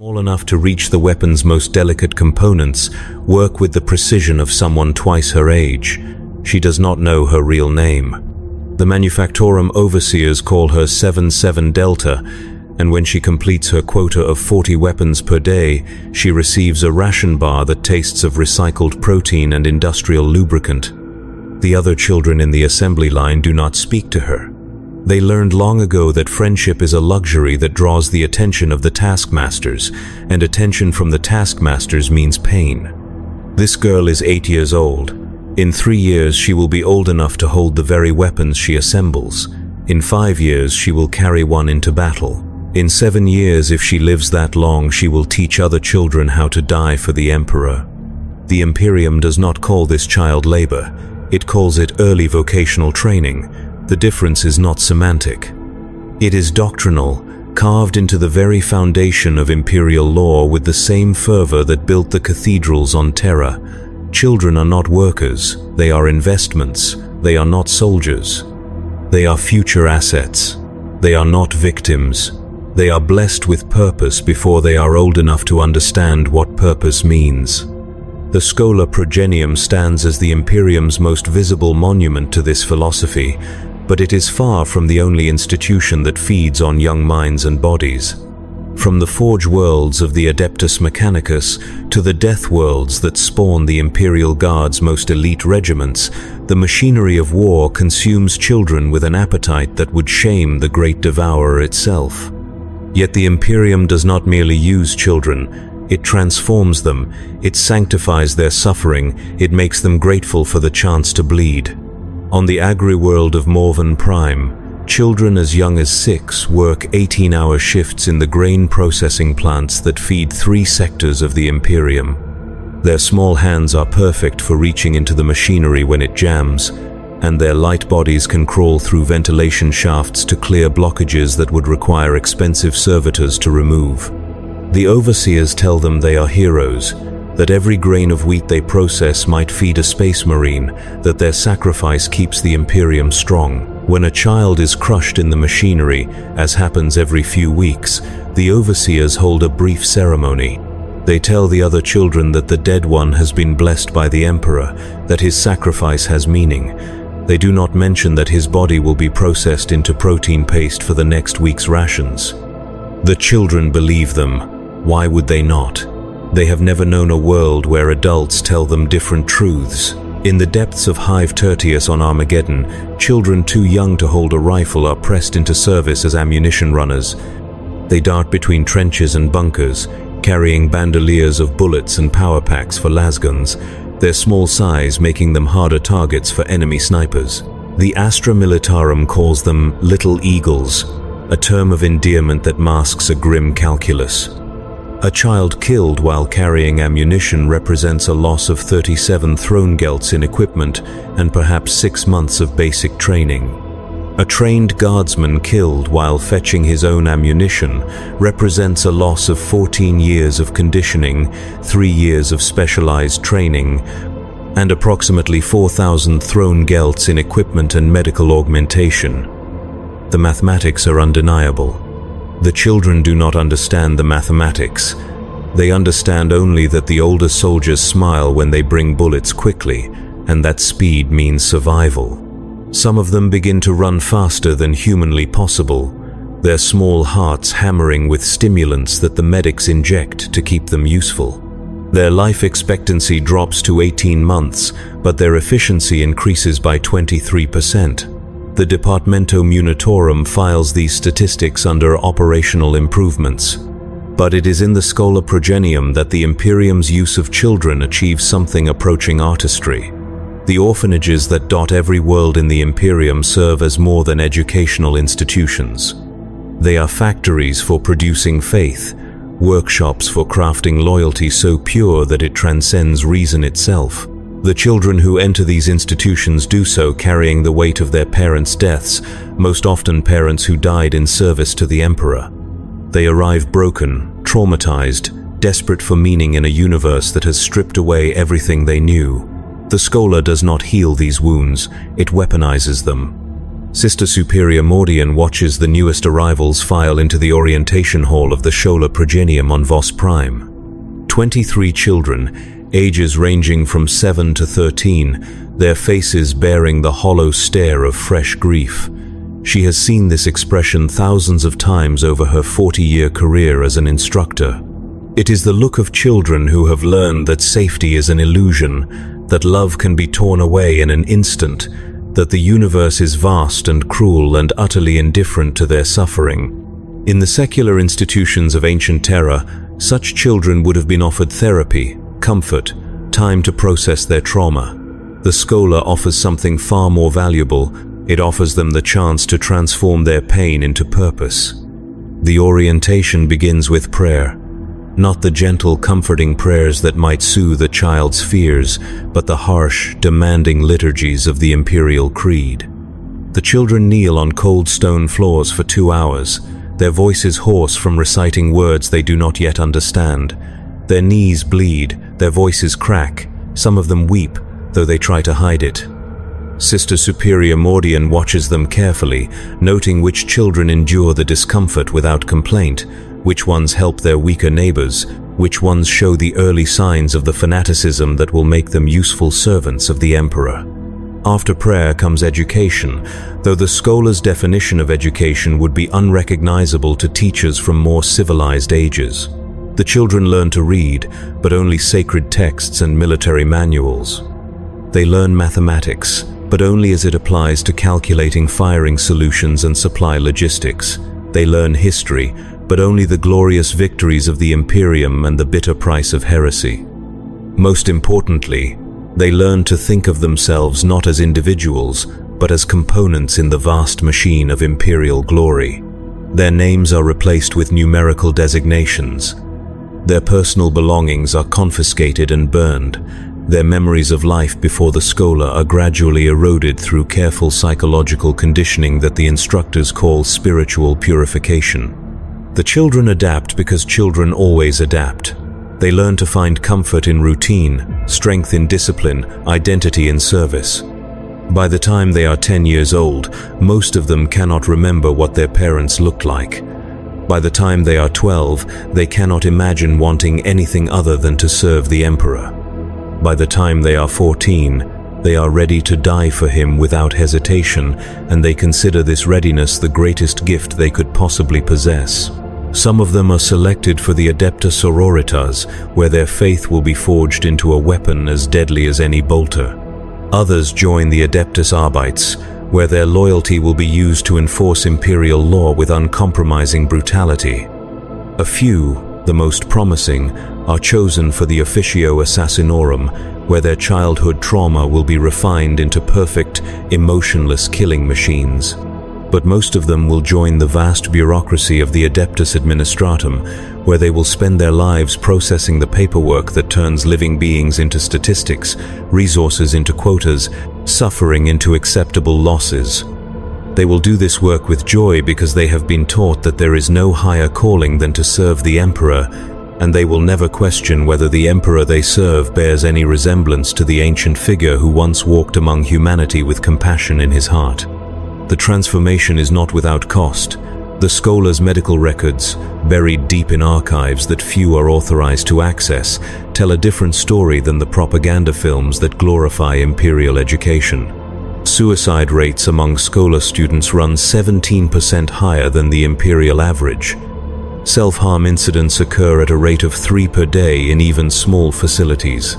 Small enough to reach the weapon's most delicate components, work with the precision of someone twice her age. She does not know her real name. The Manufactorum overseers call her 77 Delta, and when she completes her quota of 40 weapons per day, she receives a ration bar that tastes of recycled protein and industrial lubricant. The other children in the assembly line do not speak to her. They learned long ago that friendship is a luxury that draws the attention of the taskmasters, and attention from the taskmasters means pain. This girl is 8 years old. In 3 years she will be old enough to hold the very weapons she assembles. In 5 years she will carry one into battle. In 7 years, if she lives that long, she will teach other children how to die for the Emperor. The Imperium does not call this child labor. It calls it early vocational training. The difference is not semantic. It is doctrinal, carved into the very foundation of Imperial law with the same fervor that built the cathedrals on Terra. Children are not workers, they are investments, they are not soldiers. They are future assets. They are not victims. They are blessed with purpose before they are old enough to understand what purpose means. The Schola Progenium stands as the Imperium's most visible monument to this philosophy, but it is far from the only institution that feeds on young minds and bodies. From the forge worlds of the Adeptus Mechanicus to the death worlds that spawn the Imperial Guard's most elite regiments, the machinery of war consumes children with an appetite that would shame the great devourer itself. Yet the Imperium does not merely use children, it transforms them, it sanctifies their suffering, it makes them grateful for the chance to bleed. On the agri-world of Morven Prime, children as young as 6 work 18-hour shifts in the grain processing plants that feed 3 sectors of the Imperium. Their small hands are perfect for reaching into the machinery when it jams, and their light bodies can crawl through ventilation shafts to clear blockages that would require expensive servitors to remove. The overseers tell them they are heroes, that every grain of wheat they process might feed a space marine, that their sacrifice keeps the Imperium strong. When a child is crushed in the machinery, as happens every few weeks, the overseers hold a brief ceremony. They tell the other children that the dead one has been blessed by the Emperor, that his sacrifice has meaning. They do not mention that his body will be processed into protein paste for the next week's rations. The children believe them. Why would they not? They have never known a world where adults tell them different truths. In the depths of Hive Tertius on Armageddon, children too young to hold a rifle are pressed into service as ammunition runners. They dart between trenches and bunkers, carrying bandoliers of bullets and power packs for lasguns, their small size making them harder targets for enemy snipers. The Astra Militarum calls them Little Eagles, a term of endearment that masks a grim calculus. A child killed while carrying ammunition represents a loss of 37 throne gelts in equipment and perhaps 6 months of basic training. A trained guardsman killed while fetching his own ammunition represents a loss of 14 years of conditioning, 3 years of specialized training, and approximately 4,000 throne gelts in equipment and medical augmentation. The mathematics are undeniable. The children do not understand the mathematics. They understand only that the older soldiers smile when they bring bullets quickly, and that speed means survival. Some of them begin to run faster than humanly possible, their small hearts hammering with stimulants that the medics inject to keep them useful. Their life expectancy drops to 18 months, but their efficiency increases by 23%. The Departamento Munitorum files these statistics under operational improvements. But it is in the Schola Progenium that the Imperium's use of children achieves something approaching artistry. The orphanages that dot every world in the Imperium serve as more than educational institutions. They are factories for producing faith, workshops for crafting loyalty so pure that it transcends reason itself. The children who enter these institutions do so carrying the weight of their parents' deaths, most often parents who died in service to the Emperor. They arrive broken, traumatized, desperate for meaning in a universe that has stripped away everything they knew. The Schola does not heal these wounds, it weaponizes them. Sister Superior Mordian watches the newest arrivals file into the orientation hall of the Shola Progenium on Vos Prime. 23 children, ages ranging from 7 to 13, their faces bearing the hollow stare of fresh grief. She has seen this expression thousands of times over her 40-year career as an instructor. It is the look of children who have learned that safety is an illusion, that love can be torn away in an instant, that the universe is vast and cruel and utterly indifferent to their suffering. In the secular institutions of ancient Terra, such children would have been offered therapy, comfort, time to process their trauma. The Schola offers something far more valuable. It offers them the chance to transform their pain into purpose. The orientation begins with prayer. Not the gentle, comforting prayers that might soothe a child's fears, but the harsh, demanding liturgies of the Imperial Creed. The children kneel on cold stone floors for 2 hours, their voices hoarse from reciting words they do not yet understand. Their knees bleed, their voices crack, some of them weep, though they try to hide it. Sister Superior Mordian watches them carefully, noting which children endure the discomfort without complaint, which ones help their weaker neighbors, which ones show the early signs of the fanaticism that will make them useful servants of the Emperor. After prayer comes education, though the Schola's definition of education would be unrecognizable to teachers from more civilized ages. The children learn to read, but only sacred texts and military manuals. They learn mathematics, but only as it applies to calculating firing solutions and supply logistics. They learn history, but only the glorious victories of the Imperium and the bitter price of heresy. Most importantly, they learn to think of themselves not as individuals, but as components in the vast machine of Imperial glory. Their names are replaced with numerical designations. Their personal belongings are confiscated and burned. Their memories of life before the Schola are gradually eroded through careful psychological conditioning that the instructors call spiritual purification. The children adapt because children always adapt. They learn to find comfort in routine, strength in discipline, identity in service. By the time they are 10 years old, most of them cannot remember what their parents looked like. By the time they are 12, they cannot imagine wanting anything other than to serve the Emperor. By the time they are 14, they are ready to die for him without hesitation, and they consider this readiness the greatest gift they could possibly possess. Some of them are selected for the Adepta Sororitas, where their faith will be forged into a weapon as deadly as any bolter. Others join the Adeptus Arbites, where their loyalty will be used to enforce Imperial law with uncompromising brutality. A few, the most promising, are chosen for the Officio Assassinorum, where their childhood trauma will be refined into perfect, emotionless killing machines. But most of them will join the vast bureaucracy of the Adeptus Administratum, where they will spend their lives processing the paperwork that turns living beings into statistics, resources into quotas, suffering into acceptable losses. They will do this work with joy because they have been taught that there is no higher calling than to serve the Emperor, and they will never question whether the Emperor they serve bears any resemblance to the ancient figure who once walked among humanity with compassion in his heart. The transformation is not without cost. The Schola's medical records, buried deep in archives that few are authorized to access, tell a different story than the propaganda films that glorify Imperial education. Suicide rates among Schola students run 17% higher than the Imperial average. Self-harm incidents occur at a rate of 3 per day in even small facilities.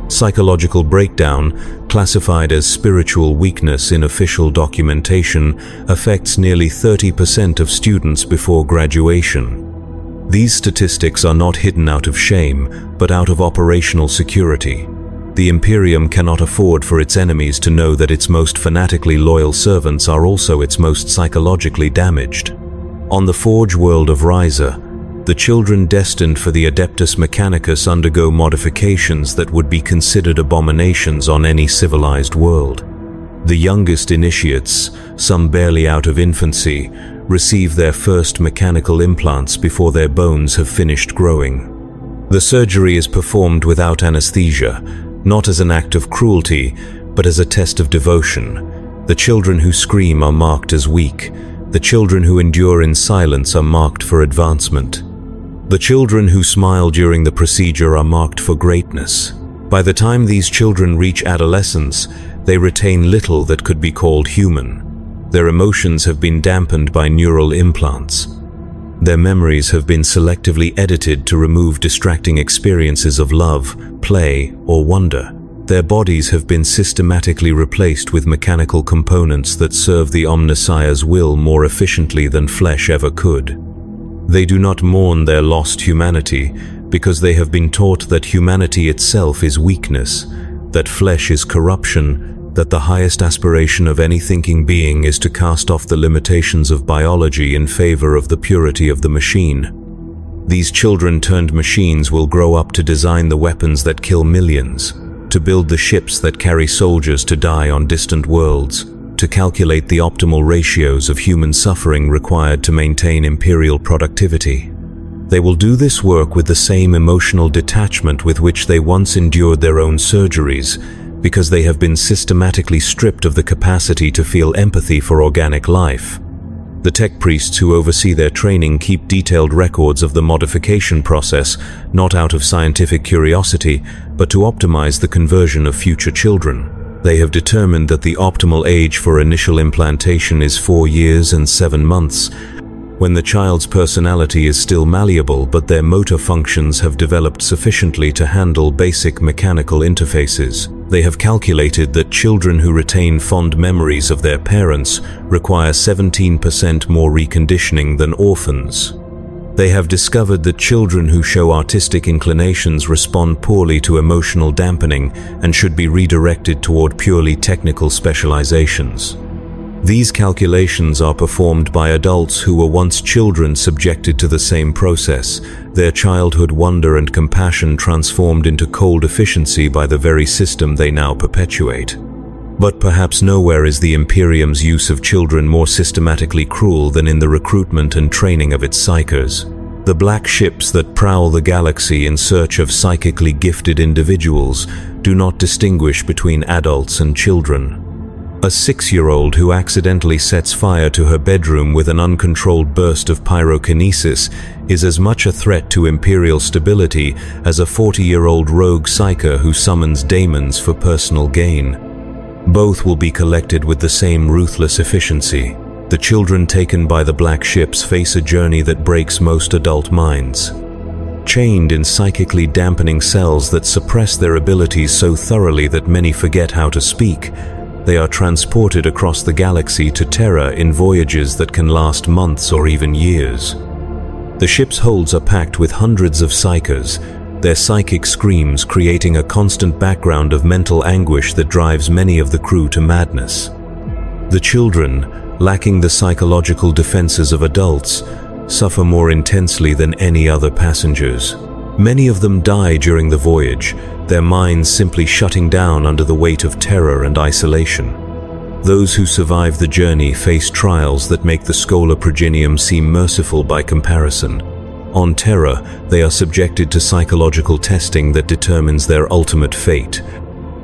Psychological breakdown, classified as spiritual weakness in official documentation, affects nearly 30% of students before graduation. These statistics are not hidden out of shame, but out of operational security. The Imperium cannot afford for its enemies to know that its most fanatically loyal servants are also its most psychologically damaged. On the Forge world of Ryza, the children destined for the Adeptus Mechanicus undergo modifications that would be considered abominations on any civilized world. The youngest initiates, some barely out of infancy, receive their first mechanical implants before their bones have finished growing. The surgery is performed without anesthesia, not as an act of cruelty, but as a test of devotion. The children who scream are marked as weak. The children who endure in silence are marked for advancement. The children who smile during the procedure are marked for greatness. By the time these children reach adolescence, they retain little that could be called human. Their emotions have been dampened by neural implants. Their memories have been selectively edited to remove distracting experiences of love, play, or wonder. Their bodies have been systematically replaced with mechanical components that serve the Omnissiah's will more efficiently than flesh ever could. They do not mourn their lost humanity because they have been taught that humanity itself is weakness, that flesh is corruption, that the highest aspiration of any thinking being is to cast off the limitations of biology in favor of the purity of the machine. These children turned machines will grow up to design the weapons that kill millions, to build the ships that carry soldiers to die on distant worlds, to calculate the optimal ratios of human suffering required to maintain Imperial productivity. They will do this work with the same emotional detachment with which they once endured their own surgeries, because they have been systematically stripped of the capacity to feel empathy for organic life. The tech priests who oversee their training keep detailed records of the modification process, not out of scientific curiosity, but to optimize the conversion of future children. They have determined that the optimal age for initial implantation is 4 years and 7 months, when the child's personality is still malleable but their motor functions have developed sufficiently to handle basic mechanical interfaces. They have calculated that children who retain fond memories of their parents require 17% more reconditioning than orphans. They have discovered that children who show artistic inclinations respond poorly to emotional dampening and should be redirected toward purely technical specializations. These calculations are performed by adults who were once children subjected to the same process, their childhood wonder and compassion transformed into cold efficiency by the very system they now perpetuate. But perhaps nowhere is the Imperium's use of children more systematically cruel than in the recruitment and training of its psychers. The black ships that prowl the galaxy in search of psychically gifted individuals do not distinguish between adults and children. A 6-year-old who accidentally sets fire to her bedroom with an uncontrolled burst of pyrokinesis is as much a threat to Imperial stability as a 40-year-old rogue psyker who summons daemons for personal gain. Both will be collected with the same ruthless efficiency. The children taken by the black ships face a journey that breaks most adult minds. Chained in psychically dampening cells that suppress their abilities so thoroughly that many forget how to speak, they are transported across the galaxy to Terra in voyages that can last months or even years. The ship's holds are packed with hundreds of psychers, their psychic screams creating a constant background of mental anguish that drives many of the crew to madness. The children, lacking the psychological defenses of adults, suffer more intensely than any other passengers. Many of them die during the voyage, their minds simply shutting down under the weight of terror and isolation. Those who survive the journey face trials that make the Schola Progenium seem merciful by comparison. On Terra, they are subjected to psychological testing that determines their ultimate fate.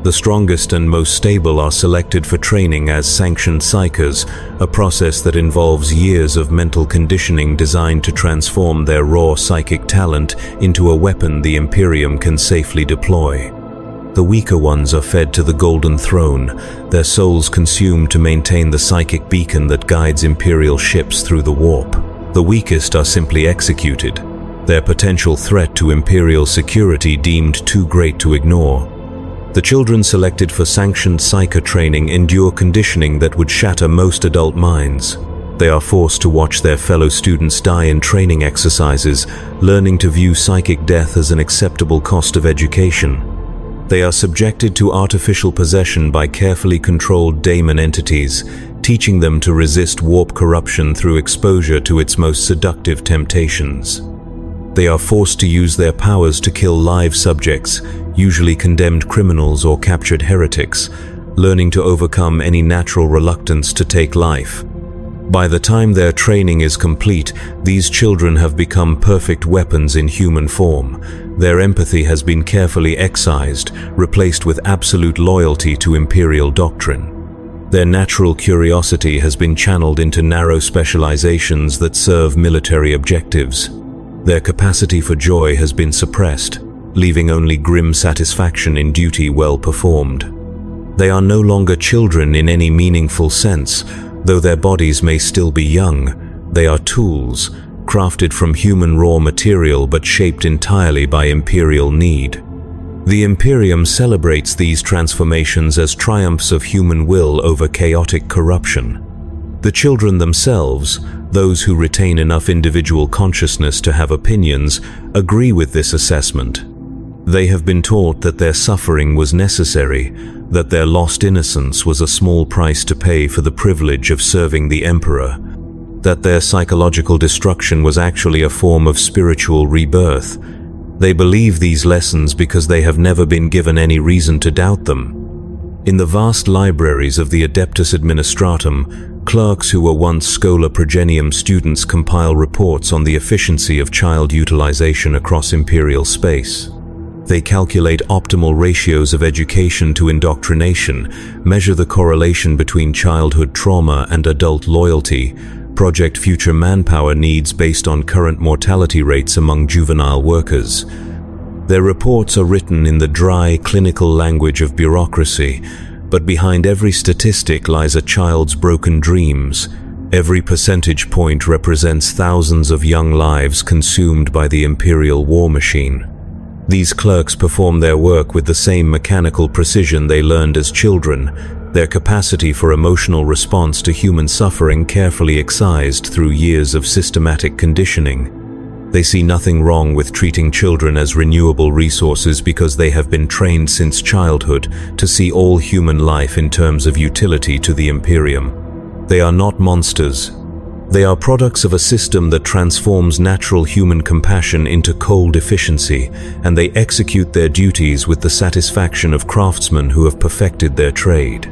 The strongest and most stable are selected for training as sanctioned psychers, a process that involves years of mental conditioning designed to transform their raw psychic talent into a weapon the Imperium can safely deploy. The weaker ones are fed to the Golden Throne, their souls consumed to maintain the psychic beacon that guides Imperial ships through the warp. The weakest are simply executed, their potential threat to Imperial security deemed too great to ignore. The children selected for sanctioned psyker training endure conditioning that would shatter most adult minds. They are forced to watch their fellow students die in training exercises, learning to view psychic death as an acceptable cost of education. They are subjected to artificial possession by carefully controlled daemon entities, teaching them to resist warp corruption through exposure to its most seductive temptations. They are forced to use their powers to kill live subjects, usually condemned criminals or captured heretics, learning to overcome any natural reluctance to take life. By the time their training is complete, these children have become perfect weapons in human form. Their empathy has been carefully excised, replaced with absolute loyalty to Imperial doctrine. Their natural curiosity has been channeled into narrow specializations that serve military objectives. Their capacity for joy has been suppressed, leaving only grim satisfaction in duty well performed. They are no longer children in any meaningful sense, though their bodies may still be young. They are tools, crafted from human raw material but shaped entirely by Imperial need. The Imperium celebrates these transformations as triumphs of human will over chaotic corruption. The children themselves, those who retain enough individual consciousness to have opinions, agree with this assessment. They have been taught that their suffering was necessary, that their lost innocence was a small price to pay for the privilege of serving the Emperor, that their psychological destruction was actually a form of spiritual rebirth. They believe these lessons because they have never been given any reason to doubt them. In the vast libraries of the Adeptus Administratum, clerks who were once Schola Progenium students compile reports on the efficiency of child utilization across Imperial space. They calculate optimal ratios of education to indoctrination, measure the correlation between childhood trauma and adult loyalty, project future manpower needs based on current mortality rates among juvenile workers. Their reports are written in the dry, clinical language of bureaucracy, but behind every statistic lies a child's broken dreams. Every percentage point represents thousands of young lives consumed by the Imperial war machine. These clerks perform their work with the same mechanical precision they learned as children, their capacity for emotional response to human suffering carefully excised through years of systematic conditioning. They see nothing wrong with treating children as renewable resources because they have been trained since childhood to see all human life in terms of utility to the Imperium. They are not monsters. They are products of a system that transforms natural human compassion into cold efficiency, and they execute their duties with the satisfaction of craftsmen who have perfected their trade.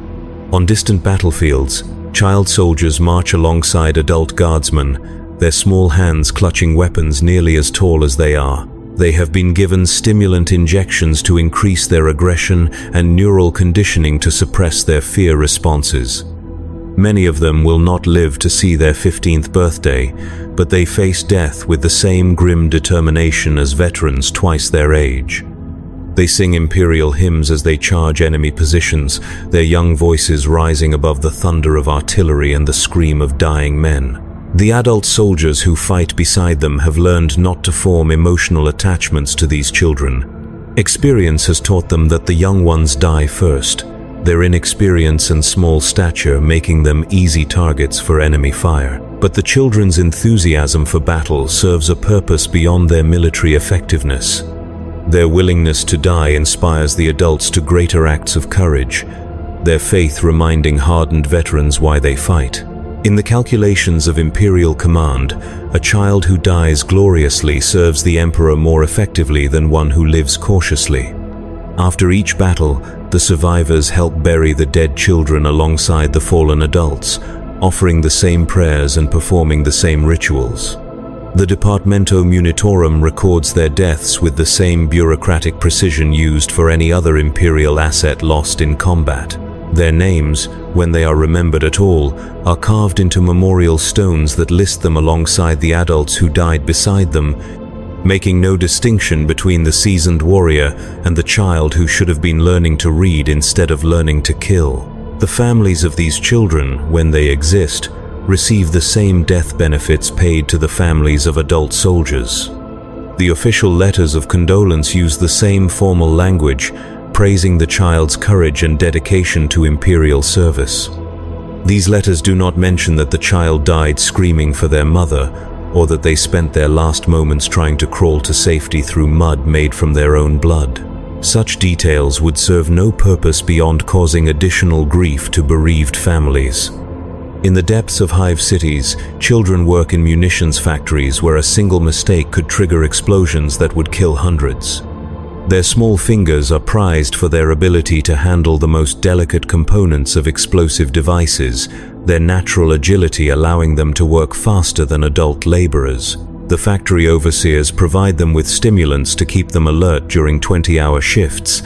On distant battlefields, child soldiers march alongside adult guardsmen, their small hands clutching weapons nearly as tall as they are. They have been given stimulant injections to increase their aggression and neural conditioning to suppress their fear responses. Many of them will not live to see their 15th birthday, but they face death with the same grim determination as veterans twice their age. They sing Imperial hymns as they charge enemy positions, their young voices rising above the thunder of artillery and the scream of dying men. The adult soldiers who fight beside them have learned not to form emotional attachments to these children. Experience has taught them that the young ones die first, their inexperience and small stature making them easy targets for enemy fire. But the children's enthusiasm for battle serves a purpose beyond their military effectiveness. Their willingness to die inspires the adults to greater acts of courage, their faith reminding hardened veterans why they fight. In the calculations of Imperial command, a child who dies gloriously serves the Emperor more effectively than one who lives cautiously. After each battle, the survivors help bury the dead children alongside the fallen adults, offering the same prayers and performing the same rituals. The Departamento Munitorum records their deaths with the same bureaucratic precision used for any other Imperial asset lost in combat. Their names, when they are remembered at all, are carved into memorial stones that list them alongside the adults who died beside them, making no distinction between the seasoned warrior and the child who should have been learning to read instead of learning to kill. The families of these children, when they exist, receive the same death benefits paid to the families of adult soldiers. The official letters of condolence use the same formal language, praising the child's courage and dedication to Imperial service. These letters do not mention that the child died screaming for their mother, or that they spent their last moments trying to crawl to safety through mud made from their own blood. Such details would serve no purpose beyond causing additional grief to bereaved families. In the depths of Hive cities, children work in munitions factories where a single mistake could trigger explosions that would kill hundreds. Their small fingers are prized for their ability to handle the most delicate components of explosive devices, their natural agility allowing them to work faster than adult laborers. The factory overseers provide them with stimulants to keep them alert during 20-hour shifts.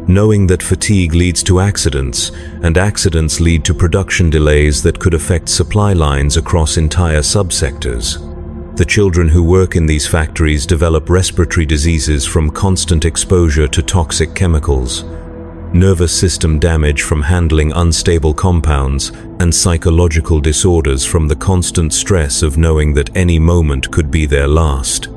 knowing that fatigue leads to accidents, and accidents lead to production delays that could affect supply lines across entire subsectors. The children who work in these factories develop respiratory diseases from constant exposure to toxic chemicals, nervous system damage from handling unstable compounds, and psychological disorders from the constant stress of knowing that any moment could be their last.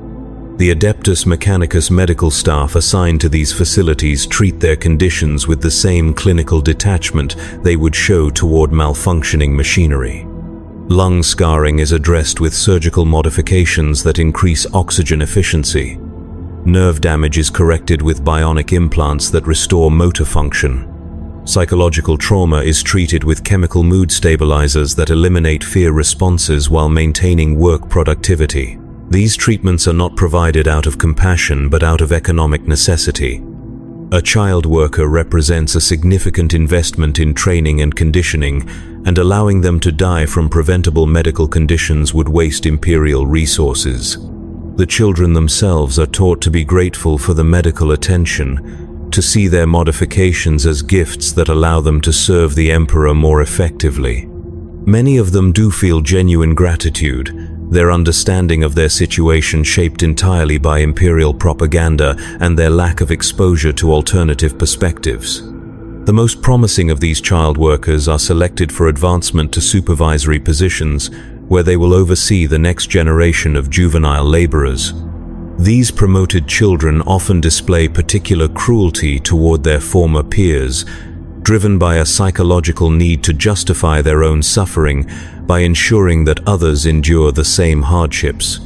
The Adeptus Mechanicus medical staff assigned to these facilities treat their conditions with the same clinical detachment they would show toward malfunctioning machinery. Lung scarring is addressed with surgical modifications that increase oxygen efficiency. Nerve damage is corrected with bionic implants that restore motor function. Psychological trauma is treated with chemical mood stabilizers that eliminate fear responses while maintaining work productivity. These treatments are not provided out of compassion but out of economic necessity. A child worker represents a significant investment in training and conditioning, and allowing them to die from preventable medical conditions would waste Imperial resources. The children themselves are taught to be grateful for the medical attention, to see their modifications as gifts that allow them to serve the Emperor more effectively. Many of them do feel genuine gratitude, their understanding of their situation shaped entirely by Imperial propaganda and their lack of exposure to alternative perspectives. The most promising of these child workers are selected for advancement to supervisory positions, where they will oversee the next generation of juvenile laborers. These promoted children often display particular cruelty toward their former peers, driven by a psychological need to justify their own suffering by ensuring that others endure the same hardships.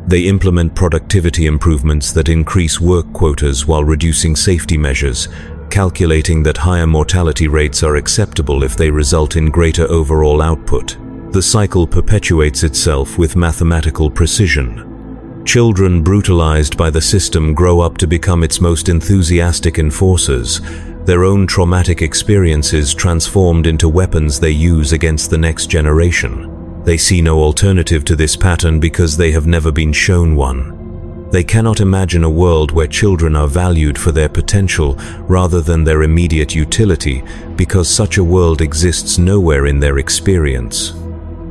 They implement productivity improvements that increase work quotas while reducing safety measures, calculating that higher mortality rates are acceptable if they result in greater overall output. The cycle perpetuates itself with mathematical precision. Children brutalized by the system grow up to become its most enthusiastic enforcers, their own traumatic experiences transformed into weapons they use against the next generation. They see no alternative to this pattern because they have never been shown one. They cannot imagine a world where children are valued for their potential rather than their immediate utility, because such a world exists nowhere in their experience.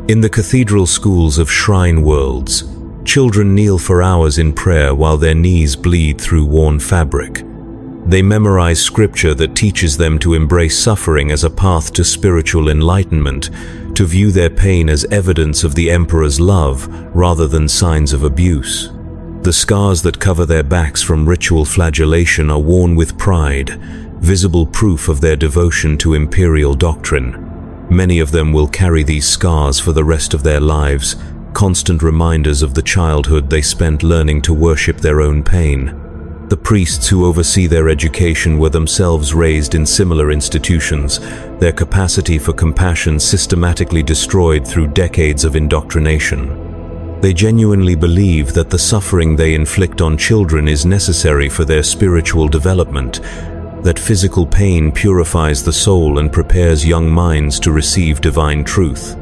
In the cathedral schools of shrine worlds, children kneel for hours in prayer while their knees bleed through worn fabric. They memorize scripture that teaches them to embrace suffering as a path to spiritual enlightenment, to view their pain as evidence of the Emperor's love rather than signs of abuse. The scars that cover their backs from ritual flagellation are worn with pride, visible proof of their devotion to Imperial doctrine. Many of them will carry these scars for the rest of their lives, constant reminders of the childhood they spent learning to worship their own pain. The priests who oversee their education were themselves raised in similar institutions, their capacity for compassion systematically destroyed through decades of indoctrination. They genuinely believe that the suffering they inflict on children is necessary for their spiritual development, that physical pain purifies the soul and prepares young minds to receive divine truth.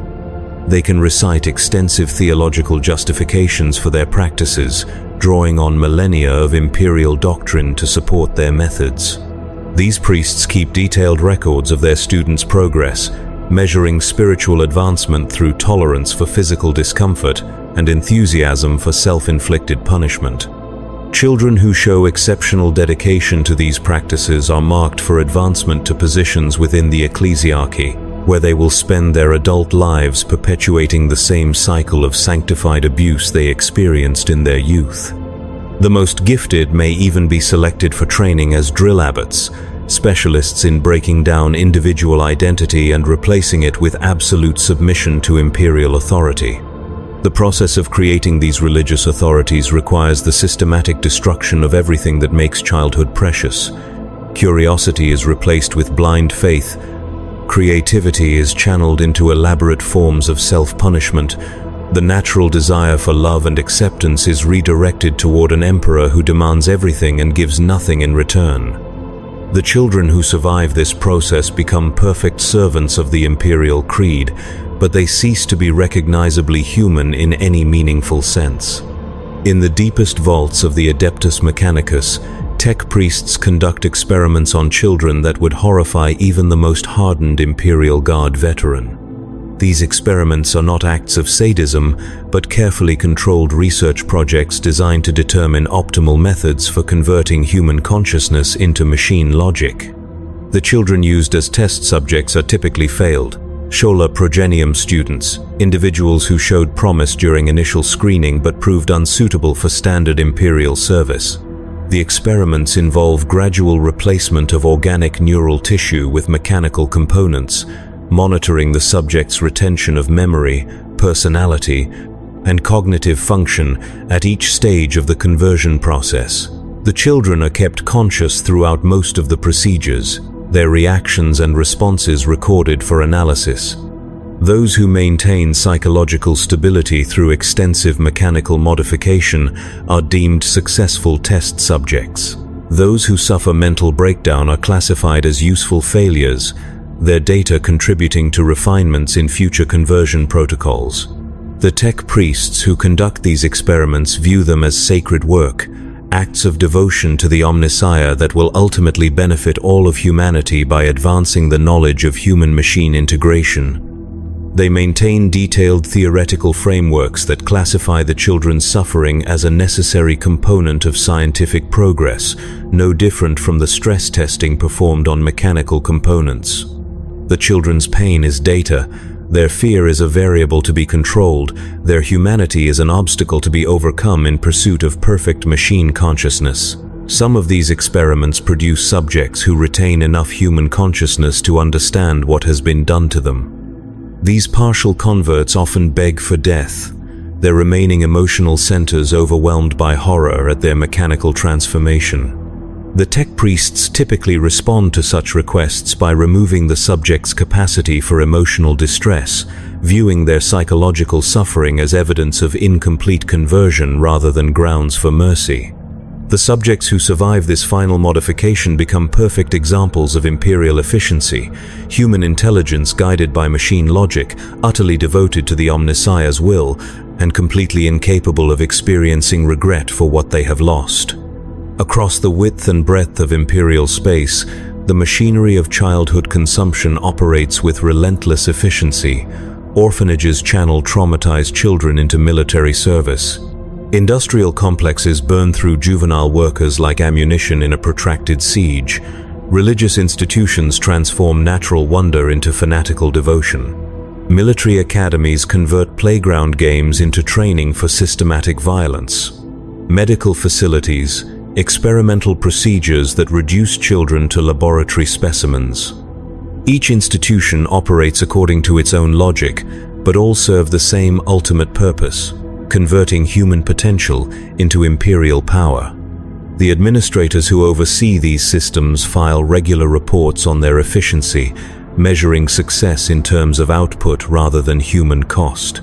They can recite extensive theological justifications for their practices, drawing on millennia of Imperial doctrine to support their methods. These priests keep detailed records of their students' progress, measuring spiritual advancement through tolerance for physical discomfort and enthusiasm for self-inflicted punishment. Children who show exceptional dedication to these practices are marked for advancement to positions within the ecclesiarchy, where they will spend their adult lives perpetuating the same cycle of sanctified abuse they experienced in their youth. The most gifted may even be selected for training as drill abbots, specialists in breaking down individual identity and replacing it with absolute submission to Imperial authority. The process of creating these religious authorities requires the systematic destruction of everything that makes childhood precious. Curiosity is replaced with blind faith. Creativity is channeled into elaborate forms of self-punishment. The natural desire for love and acceptance is redirected toward an emperor who demands everything and gives nothing in return. The children who survive this process become perfect servants of the Imperial creed, but they cease to be recognizably human in any meaningful sense. In the deepest vaults of the Adeptus Mechanicus, tech priests conduct experiments on children that would horrify even the most hardened Imperial Guard veteran. These experiments are not acts of sadism, but carefully controlled research projects designed to determine optimal methods for converting human consciousness into machine logic. The children used as test subjects are typically failed Schola progenium students, individuals who showed promise during initial screening but proved unsuitable for standard Imperial service. The experiments involve gradual replacement of organic neural tissue with mechanical components, monitoring the subject's retention of memory, personality, and cognitive function at each stage of the conversion process. The children are kept conscious throughout most of the procedures, their reactions and responses recorded for analysis. Those who maintain psychological stability through extensive mechanical modification are deemed successful test subjects. Those who suffer mental breakdown are classified as useful failures, their data contributing to refinements in future conversion protocols. The tech priests who conduct these experiments view them as sacred work, acts of devotion to the Omnissiah that will ultimately benefit all of humanity by advancing the knowledge of human-machine integration. They maintain detailed theoretical frameworks that classify the children's suffering as a necessary component of scientific progress, no different from the stress testing performed on mechanical components. The children's pain is data, their fear is a variable to be controlled, their humanity is an obstacle to be overcome in pursuit of perfect machine consciousness. Some of these experiments produce subjects who retain enough human consciousness to understand what has been done to them. These partial converts often beg for death, their remaining emotional centers overwhelmed by horror at their mechanical transformation. The tech priests typically respond to such requests by removing the subject's capacity for emotional distress, viewing their psychological suffering as evidence of incomplete conversion rather than grounds for mercy. The subjects who survive this final modification become perfect examples of Imperial efficiency, human intelligence guided by machine logic, utterly devoted to the Omnissiah's will, and completely incapable of experiencing regret for what they have lost. Across the width and breadth of Imperial space, the machinery of childhood consumption operates with relentless efficiency. Orphanages channel traumatized children into military service. Industrial complexes burn through juvenile workers like ammunition in a protracted siege. Religious institutions transform natural wonder into fanatical devotion. Military academies convert playground games into training for systematic violence. Medical facilities, experimental procedures that reduce children to laboratory specimens. Each institution operates according to its own logic, but all serve the same ultimate purpose: converting human potential into Imperial power. The administrators who oversee these systems file regular reports on their efficiency, measuring success in terms of output rather than human cost.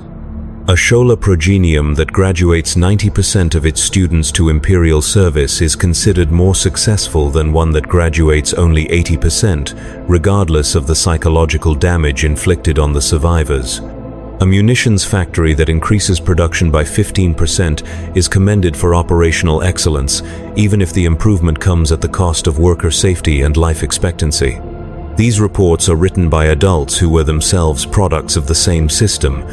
A Schola progenium that graduates 90% of its students to Imperial service is considered more successful than one that graduates only 80%, regardless of the psychological damage inflicted on the survivors. A munitions factory that increases production by 15% is commended for operational excellence, even if the improvement comes at the cost of worker safety and life expectancy. These reports are written by adults who were themselves products of the same system,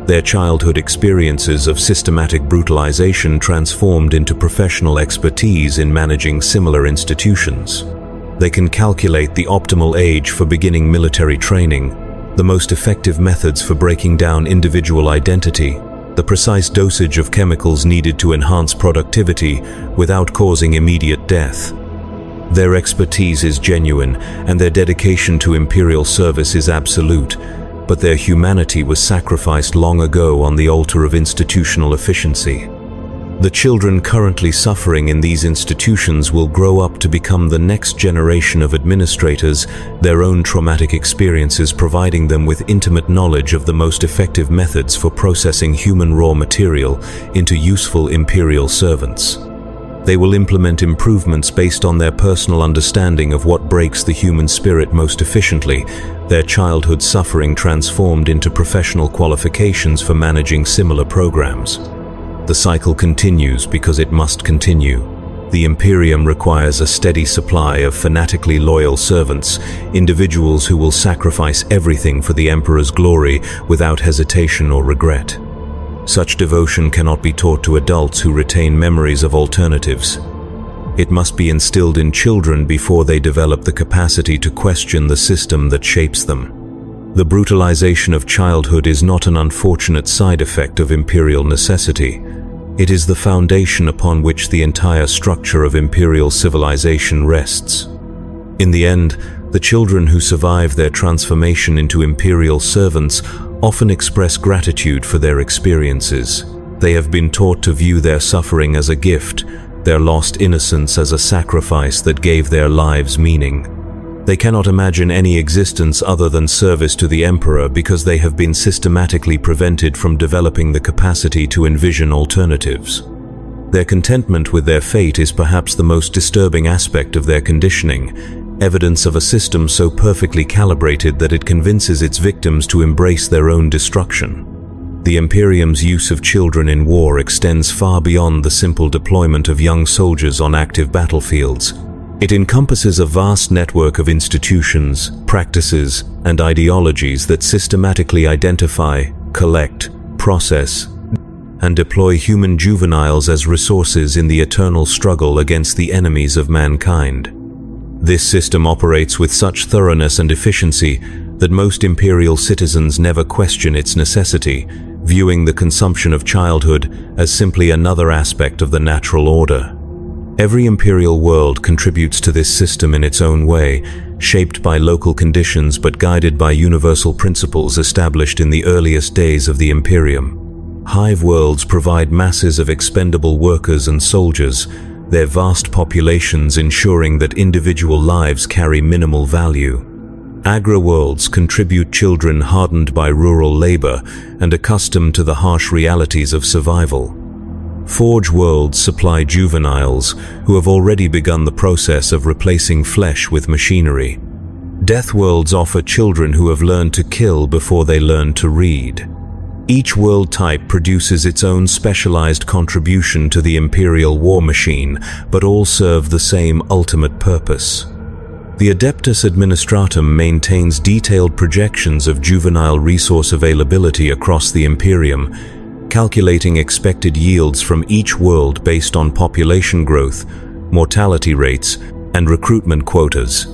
their childhood experiences of systematic brutalization transformed into professional expertise in managing similar institutions. They can calculate the optimal age for beginning military training, the most effective methods for breaking down individual identity, the precise dosage of chemicals needed to enhance productivity without causing immediate death. Their expertise is genuine, and their dedication to Imperial service is absolute, but their humanity was sacrificed long ago on the altar of institutional efficiency. The children currently suffering in these institutions will grow up to become the next generation of administrators, their own traumatic experiences providing them with intimate knowledge of the most effective methods for processing human raw material into useful Imperial servants. They will implement improvements based on their personal understanding of what breaks the human spirit most efficiently, their childhood suffering transformed into professional qualifications for managing similar programs. The cycle continues because it must continue. The Imperium requires a steady supply of fanatically loyal servants, individuals who will sacrifice everything for the Emperor's glory without hesitation or regret. Such devotion cannot be taught to adults who retain memories of alternatives. It must be instilled in children before they develop the capacity to question the system that shapes them. The brutalization of childhood is not an unfortunate side effect of imperial necessity. It is the foundation upon which the entire structure of imperial civilization rests. In the end, the children who survive their transformation into imperial servants often express gratitude for their experiences. They have been taught to view their suffering as a gift, their lost innocence as a sacrifice that gave their lives meaning. They cannot imagine any existence other than service to the Emperor because they have been systematically prevented from developing the capacity to envision alternatives. Their contentment with their fate is perhaps the most disturbing aspect of their conditioning, evidence of a system so perfectly calibrated that it convinces its victims to embrace their own destruction. The Imperium's use of children in war extends far beyond the simple deployment of young soldiers on active battlefields. It encompasses a vast network of institutions, practices, and ideologies that systematically identify, collect, process, and deploy human juveniles as resources in the eternal struggle against the enemies of mankind. This system operates with such thoroughness and efficiency that most imperial citizens never question its necessity, viewing the consumption of childhood as simply another aspect of the natural order. Every imperial world contributes to this system in its own way, shaped by local conditions but guided by universal principles established in the earliest days of the Imperium. Hive worlds provide masses of expendable workers and soldiers, their vast populations ensuring that individual lives carry minimal value. Agri-worlds contribute children hardened by rural labor and accustomed to the harsh realities of survival. Forge worlds supply juveniles who have already begun the process of replacing flesh with machinery. Death worlds offer children who have learned to kill before they learn to read. Each world type produces its own specialized contribution to the imperial war machine, but all serve the same ultimate purpose. The Adeptus Administratum maintains detailed projections of juvenile resource availability across the Imperium, calculating expected yields from each world based on population growth, mortality rates, and recruitment quotas.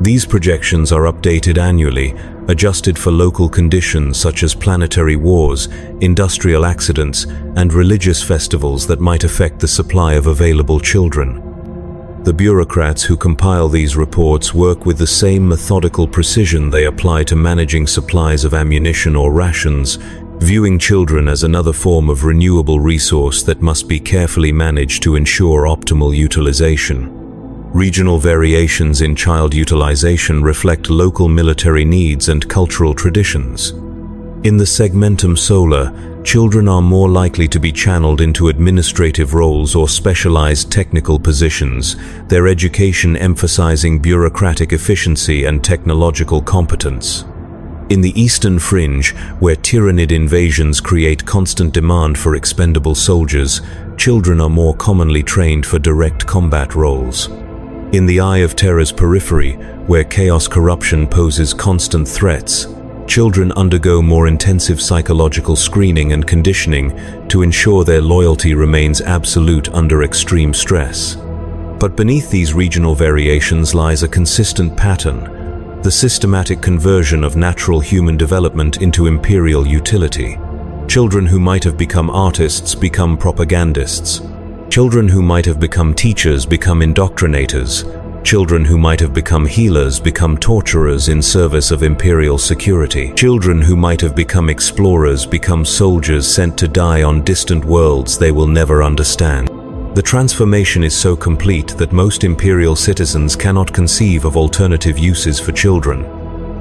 These projections are updated annually, adjusted for local conditions such as planetary wars, industrial accidents, and religious festivals that might affect the supply of available children. The bureaucrats who compile these reports work with the same methodical precision they apply to managing supplies of ammunition or rations, viewing children as another form of renewable resource that must be carefully managed to ensure optimal utilization. Regional variations in child utilization reflect local military needs and cultural traditions. In the segmentum solar, children are more likely to be channeled into administrative roles or specialized technical positions, their education emphasizing bureaucratic efficiency and technological competence. In the eastern fringe, where tyrannid invasions create constant demand for expendable soldiers, children are more commonly trained for direct combat roles. In the Eye of Terror's periphery, where chaos corruption poses constant threats, children undergo more intensive psychological screening and conditioning to ensure their loyalty remains absolute under extreme stress. But beneath these regional variations lies a consistent pattern: the systematic conversion of natural human development into imperial utility. Children who might have become artists become propagandists. Children who might have become teachers become indoctrinators. Children who might have become healers become torturers in service of imperial security. Children who might have become explorers become soldiers sent to die on distant worlds they will never understand. The transformation is so complete that most imperial citizens cannot conceive of alternative uses for children.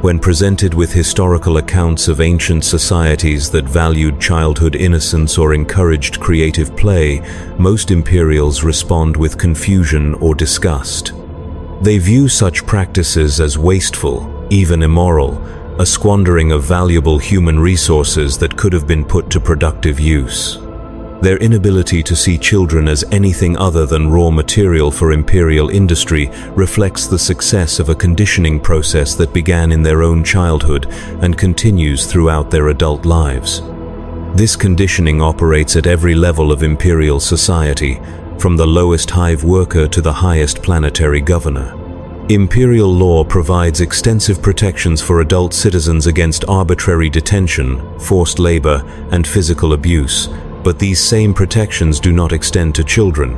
When presented with historical accounts of ancient societies that valued childhood innocence or encouraged creative play, most Imperials respond with confusion or disgust. They view such practices as wasteful, even immoral, a squandering of valuable human resources that could have been put to productive use. Their inability to see children as anything other than raw material for Imperial industry reflects the success of a conditioning process that began in their own childhood and continues throughout their adult lives. This conditioning operates at every level of Imperial society, from the lowest Hive worker to the highest planetary governor. Imperial law provides extensive protections for adult citizens against arbitrary detention, forced labor, and physical abuse, but these same protections do not extend to children.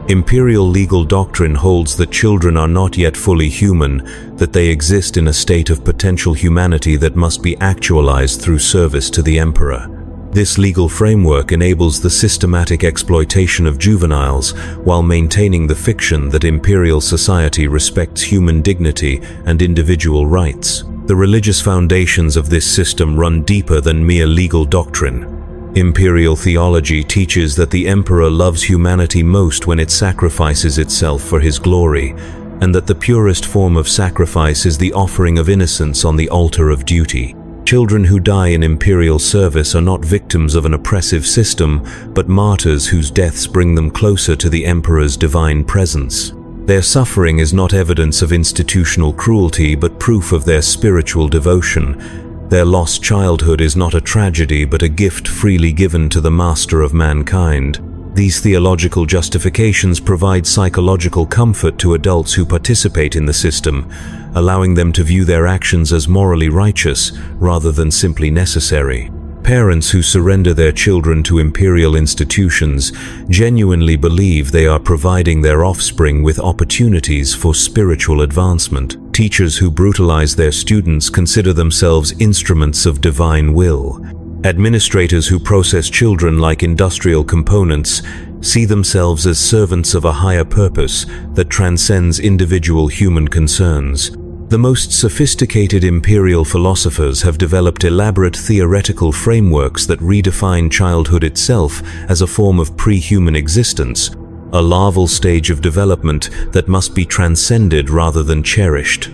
Imperial legal doctrine holds that children are not yet fully human, that they exist in a state of potential humanity that must be actualized through service to the Emperor. This legal framework enables the systematic exploitation of juveniles while maintaining the fiction that Imperial society respects human dignity and individual rights. The religious foundations of this system run deeper than mere legal doctrine. Imperial theology teaches that the Emperor loves humanity most when it sacrifices itself for his glory, and that the purest form of sacrifice is the offering of innocence on the altar of duty. Children who die in Imperial service are not victims of an oppressive system, but martyrs whose deaths bring them closer to the Emperor's divine presence. Their suffering is not evidence of institutional cruelty, but proof of their spiritual devotion. Their lost childhood is not a tragedy, but a gift freely given to the Master of mankind. These theological justifications provide psychological comfort to adults who participate in the system, allowing them to view their actions as morally righteous rather than simply necessary. Parents who surrender their children to Imperial institutions genuinely believe they are providing their offspring with opportunities for spiritual advancement. Teachers who brutalize their students consider themselves instruments of divine will. Administrators who process children like industrial components see themselves as servants of a higher purpose that transcends individual human concerns. The most sophisticated Imperial philosophers have developed elaborate theoretical frameworks that redefine childhood itself as a form of pre-human existence, a larval stage of development that must be transcended rather than cherished.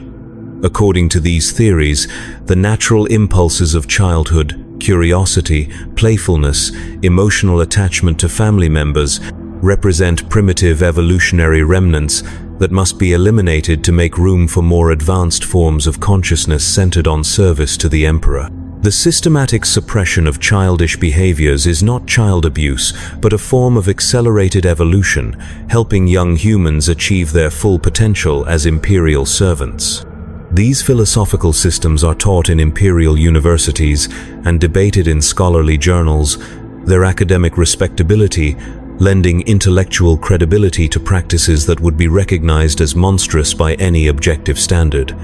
According to these theories, the natural impulses of childhood, curiosity, playfulness, emotional attachment to family members, represent primitive evolutionary remnants that must be eliminated to make room for more advanced forms of consciousness centered on service to the Emperor. The systematic suppression of childish behaviors is not child abuse, but a form of accelerated evolution, helping young humans achieve their full potential as Imperial servants. These philosophical systems are taught in Imperial universities and debated in scholarly journals, their academic respectability lending intellectual credibility to practices that would be recognized as monstrous by any objective standard.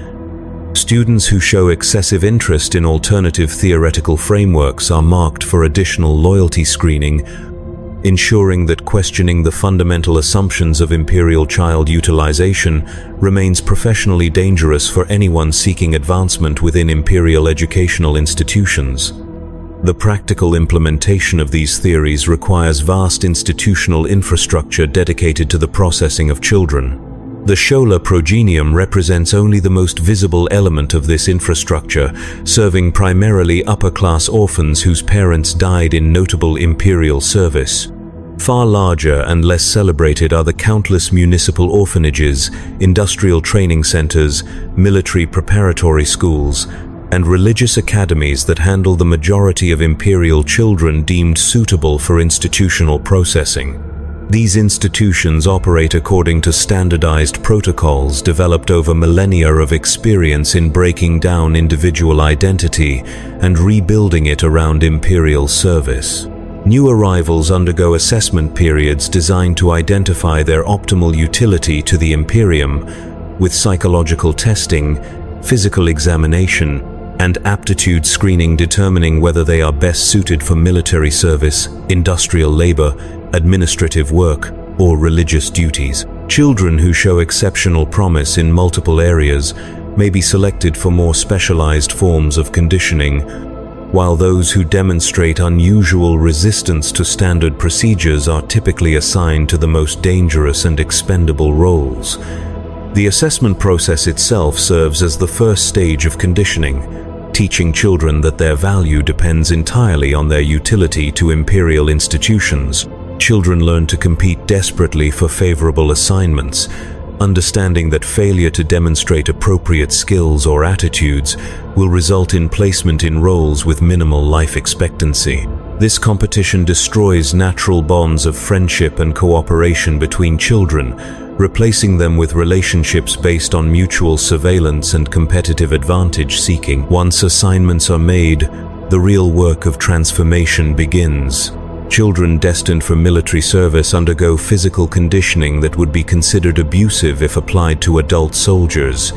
Students who show excessive interest in alternative theoretical frameworks are marked for additional loyalty screening, ensuring that questioning the fundamental assumptions of Imperial child utilization remains professionally dangerous for anyone seeking advancement within Imperial educational institutions. The practical implementation of these theories requires vast institutional infrastructure dedicated to the processing of children. The Shola progenium represents only the most visible element of this infrastructure, serving primarily upper-class orphans whose parents died in notable Imperial service. Far larger and less celebrated are the countless municipal orphanages, industrial training centers, military preparatory schools, and religious academies that handle the majority of Imperial children deemed suitable for institutional processing. These institutions operate according to standardized protocols developed over millennia of experience in breaking down individual identity and rebuilding it around Imperial service. New arrivals undergo assessment periods designed to identify their optimal utility to the Imperium, with psychological testing, physical examination, and aptitude screening determining whether they are best suited for military service, industrial labor, administrative work, or religious duties. Children who show exceptional promise in multiple areas may be selected for more specialized forms of conditioning, while those who demonstrate unusual resistance to standard procedures are typically assigned to the most dangerous and expendable roles. The assessment process itself serves as the first stage of conditioning, teaching children that their value depends entirely on their utility to Imperial institutions. Children learn to compete desperately for favorable assignments, understanding that failure to demonstrate appropriate skills or attitudes will result in placement in roles with minimal life expectancy. This competition destroys natural bonds of friendship and cooperation between children, replacing them with relationships based on mutual surveillance and competitive advantage seeking. Once assignments are made, the real work of transformation begins. Children destined for military service undergo physical conditioning that would be considered abusive if applied to adult soldiers.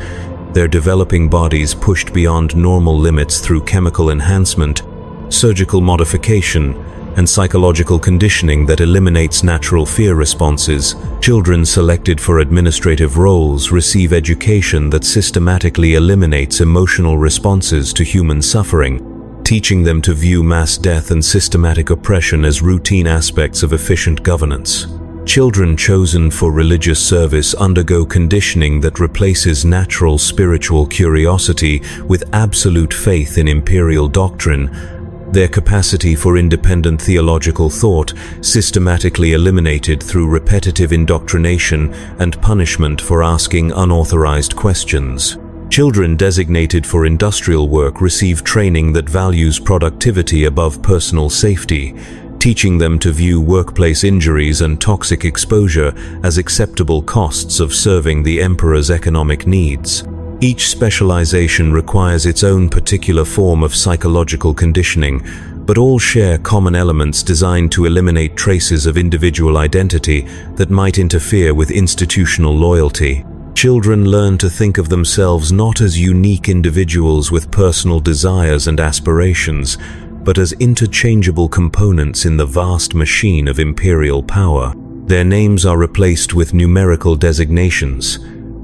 Their developing bodies pushed beyond normal limits through chemical enhancement, surgical modification, and psychological conditioning that eliminates natural fear responses. Children selected for administrative roles receive education that systematically eliminates emotional responses to human suffering, teaching them to view mass death and systematic oppression as routine aspects of efficient governance. Children chosen for religious service undergo conditioning that replaces natural spiritual curiosity with absolute faith in Imperial doctrine. Their capacity for independent theological thought systematically eliminated through repetitive indoctrination and punishment for asking unauthorized questions. Children designated for industrial work receive training that values productivity above personal safety, teaching them to view workplace injuries and toxic exposure as acceptable costs of serving the Emperor's economic needs. Each specialization requires its own particular form of psychological conditioning, but all share common elements designed to eliminate traces of individual identity that might interfere with institutional loyalty. Children learn to think of themselves not as unique individuals with personal desires and aspirations, but as interchangeable components in the vast machine of Imperial power. Their names are replaced with numerical designations.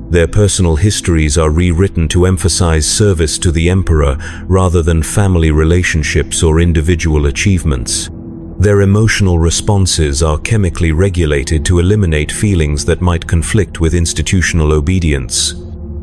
Their personal histories are rewritten to emphasize service to the Emperor rather than family relationships or individual achievements. Their emotional responses are chemically regulated to eliminate feelings that might conflict with institutional obedience.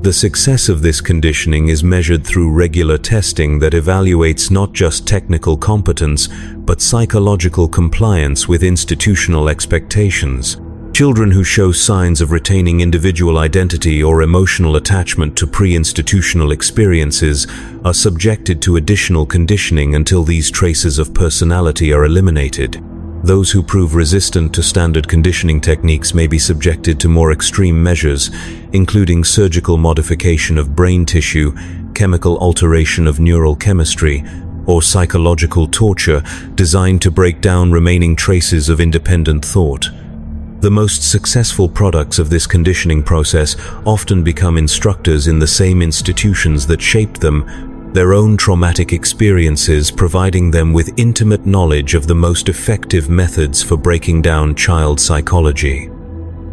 The success of this conditioning is measured through regular testing that evaluates not just technical competence, but psychological compliance with institutional expectations. Children who show signs of retaining individual identity or emotional attachment to pre-institutional experiences are subjected to additional conditioning until these traces of personality are eliminated. Those who prove resistant to standard conditioning techniques may be subjected to more extreme measures, including surgical modification of brain tissue, chemical alteration of neural chemistry, or psychological torture designed to break down remaining traces of independent thought. The most successful products of this conditioning process often become instructors in the same institutions that shaped them, their own traumatic experiences providing them with intimate knowledge of the most effective methods for breaking down child psychology.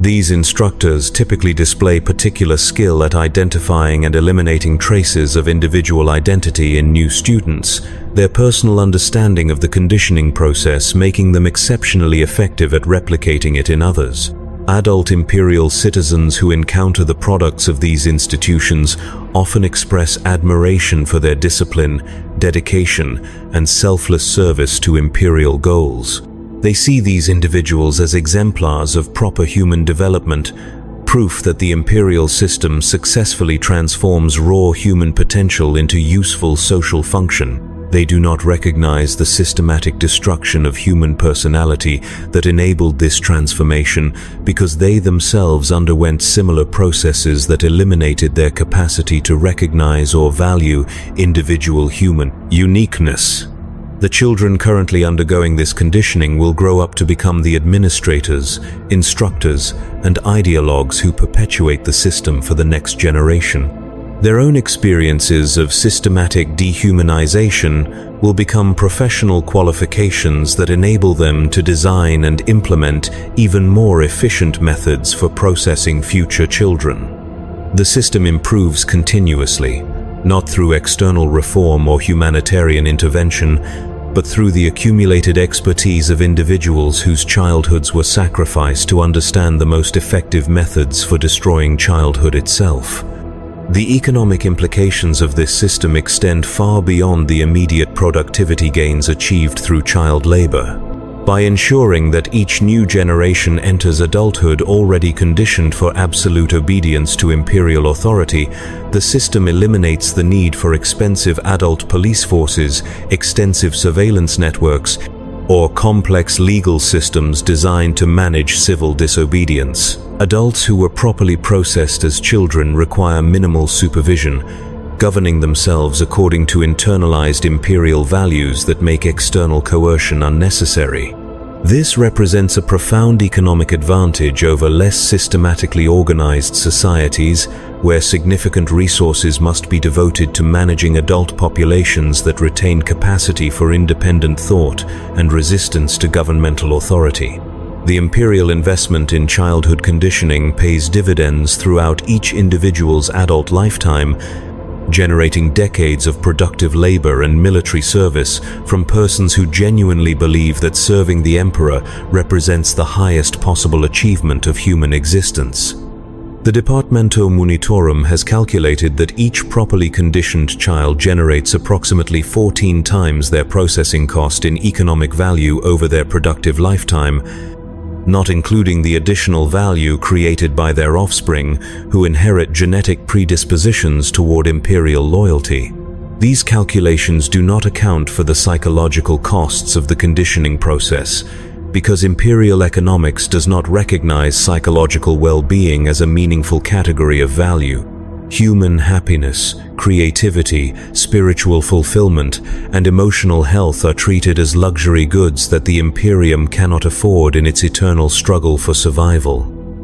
These instructors typically display particular skill at identifying and eliminating traces of individual identity in new students, their personal understanding of the conditioning process making them exceptionally effective at replicating it in others. Adult Imperial citizens who encounter the products of these institutions often express admiration for their discipline, dedication, and selfless service to Imperial goals. They see these individuals as exemplars of proper human development, proof that the Imperial system successfully transforms raw human potential into useful social function. They do not recognize the systematic destruction of human personality that enabled this transformation because they themselves underwent similar processes that eliminated their capacity to recognize or value individual human uniqueness. The children currently undergoing this conditioning will grow up to become the administrators, instructors, and ideologues who perpetuate the system for the next generation. Their own experiences of systematic dehumanization will become professional qualifications that enable them to design and implement even more efficient methods for processing future children. The system improves continuously, not through external reform or humanitarian intervention, but through the accumulated expertise of individuals whose childhoods were sacrificed to understand the most effective methods for destroying childhood itself. The economic implications of this system extend far beyond the immediate productivity gains achieved through child labor. By ensuring that each new generation enters adulthood already conditioned for absolute obedience to imperial authority, the system eliminates the need for expensive adult police forces, extensive surveillance networks, or complex legal systems designed to manage civil disobedience. Adults who were properly processed as children require minimal supervision, governing themselves according to internalized imperial values that make external coercion unnecessary. This represents a profound economic advantage over less systematically organized societies, where significant resources must be devoted to managing adult populations that retain capacity for independent thought and resistance to governmental authority. The imperial investment in childhood conditioning pays dividends throughout each individual's adult lifetime, generating decades of productive labor and military service from persons who genuinely believe that serving the emperor represents the highest possible achievement of human existence. The Departamento Munitorum has calculated that each properly conditioned child generates approximately 14 times their processing cost in economic value over their productive lifetime, not including the additional value created by their offspring, who inherit genetic predispositions toward imperial loyalty. These calculations do not account for the psychological costs of the conditioning process, because imperial economics does not recognize psychological well-being as a meaningful category of value. Human happiness, creativity, spiritual fulfillment, and emotional health are treated as luxury goods that the Imperium cannot afford in its eternal struggle for survival.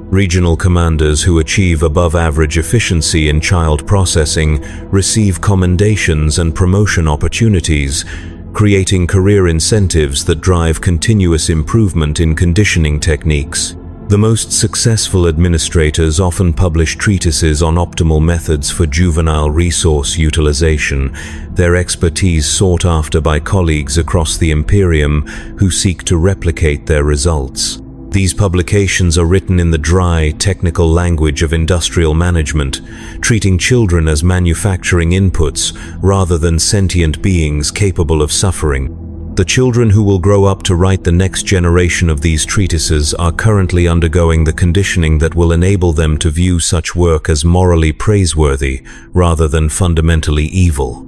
Regional commanders who achieve above-average efficiency in child processing receive commendations and promotion opportunities, creating career incentives that drive continuous improvement in conditioning techniques. The most successful administrators often publish treatises on optimal methods for juvenile resource utilization, their expertise sought after by colleagues across the Imperium who seek to replicate their results. These publications are written in the dry, technical language of industrial management, treating children as manufacturing inputs rather than sentient beings capable of suffering. The children who will grow up to write the next generation of these treatises are currently undergoing the conditioning that will enable them to view such work as morally praiseworthy rather than fundamentally evil.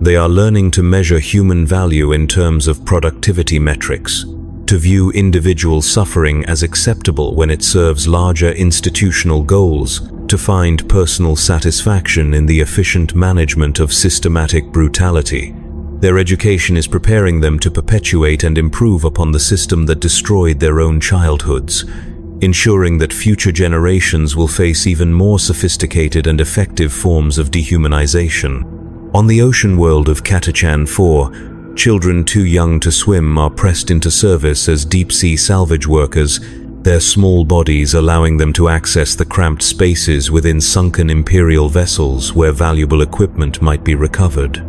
They are learning to measure human value in terms of productivity metrics, to view individual suffering as acceptable when it serves larger institutional goals, to find personal satisfaction in the efficient management of systematic brutality. Their education is preparing them to perpetuate and improve upon the system that destroyed their own childhoods, ensuring that future generations will face even more sophisticated and effective forms of dehumanization. On the ocean world of Catachan 4, children too young to swim are pressed into service as deep-sea salvage workers, their small bodies allowing them to access the cramped spaces within sunken imperial vessels where valuable equipment might be recovered.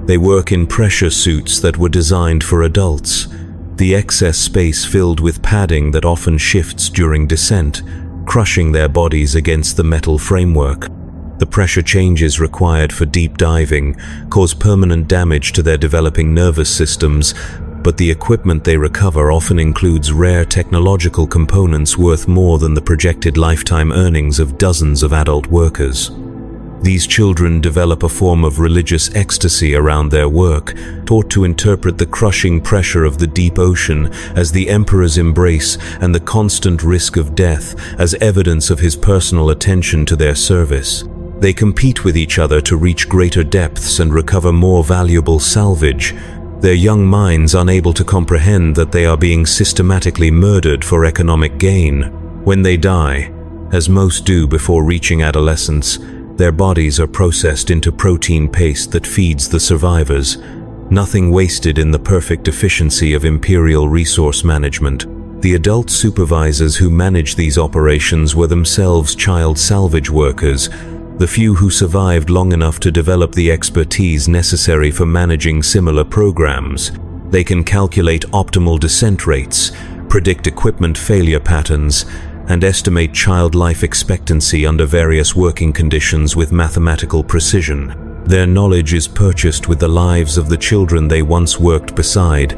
They work in pressure suits that were designed for adults, the excess space filled with padding that often shifts during descent, crushing their bodies against the metal framework. The pressure changes required for deep diving cause permanent damage to their developing nervous systems, but the equipment they recover often includes rare technological components worth more than the projected lifetime earnings of dozens of adult workers. These children develop a form of religious ecstasy around their work, taught to interpret the crushing pressure of the deep ocean as the emperor's embrace and the constant risk of death as evidence of his personal attention to their service. They compete with each other to reach greater depths and recover more valuable salvage, their young minds unable to comprehend that they are being systematically murdered for economic gain. When they die, as most do before reaching adolescence, their bodies are processed into protein paste that feeds the survivors, nothing wasted in the perfect efficiency of imperial resource management. The adult supervisors who manage these operations were themselves child salvage workers, the few who survived long enough to develop the expertise necessary for managing similar programs. They can calculate optimal descent rates, predict equipment failure patterns, and estimate child life expectancy under various working conditions with mathematical precision. Their knowledge is purchased with the lives of the children they once worked beside,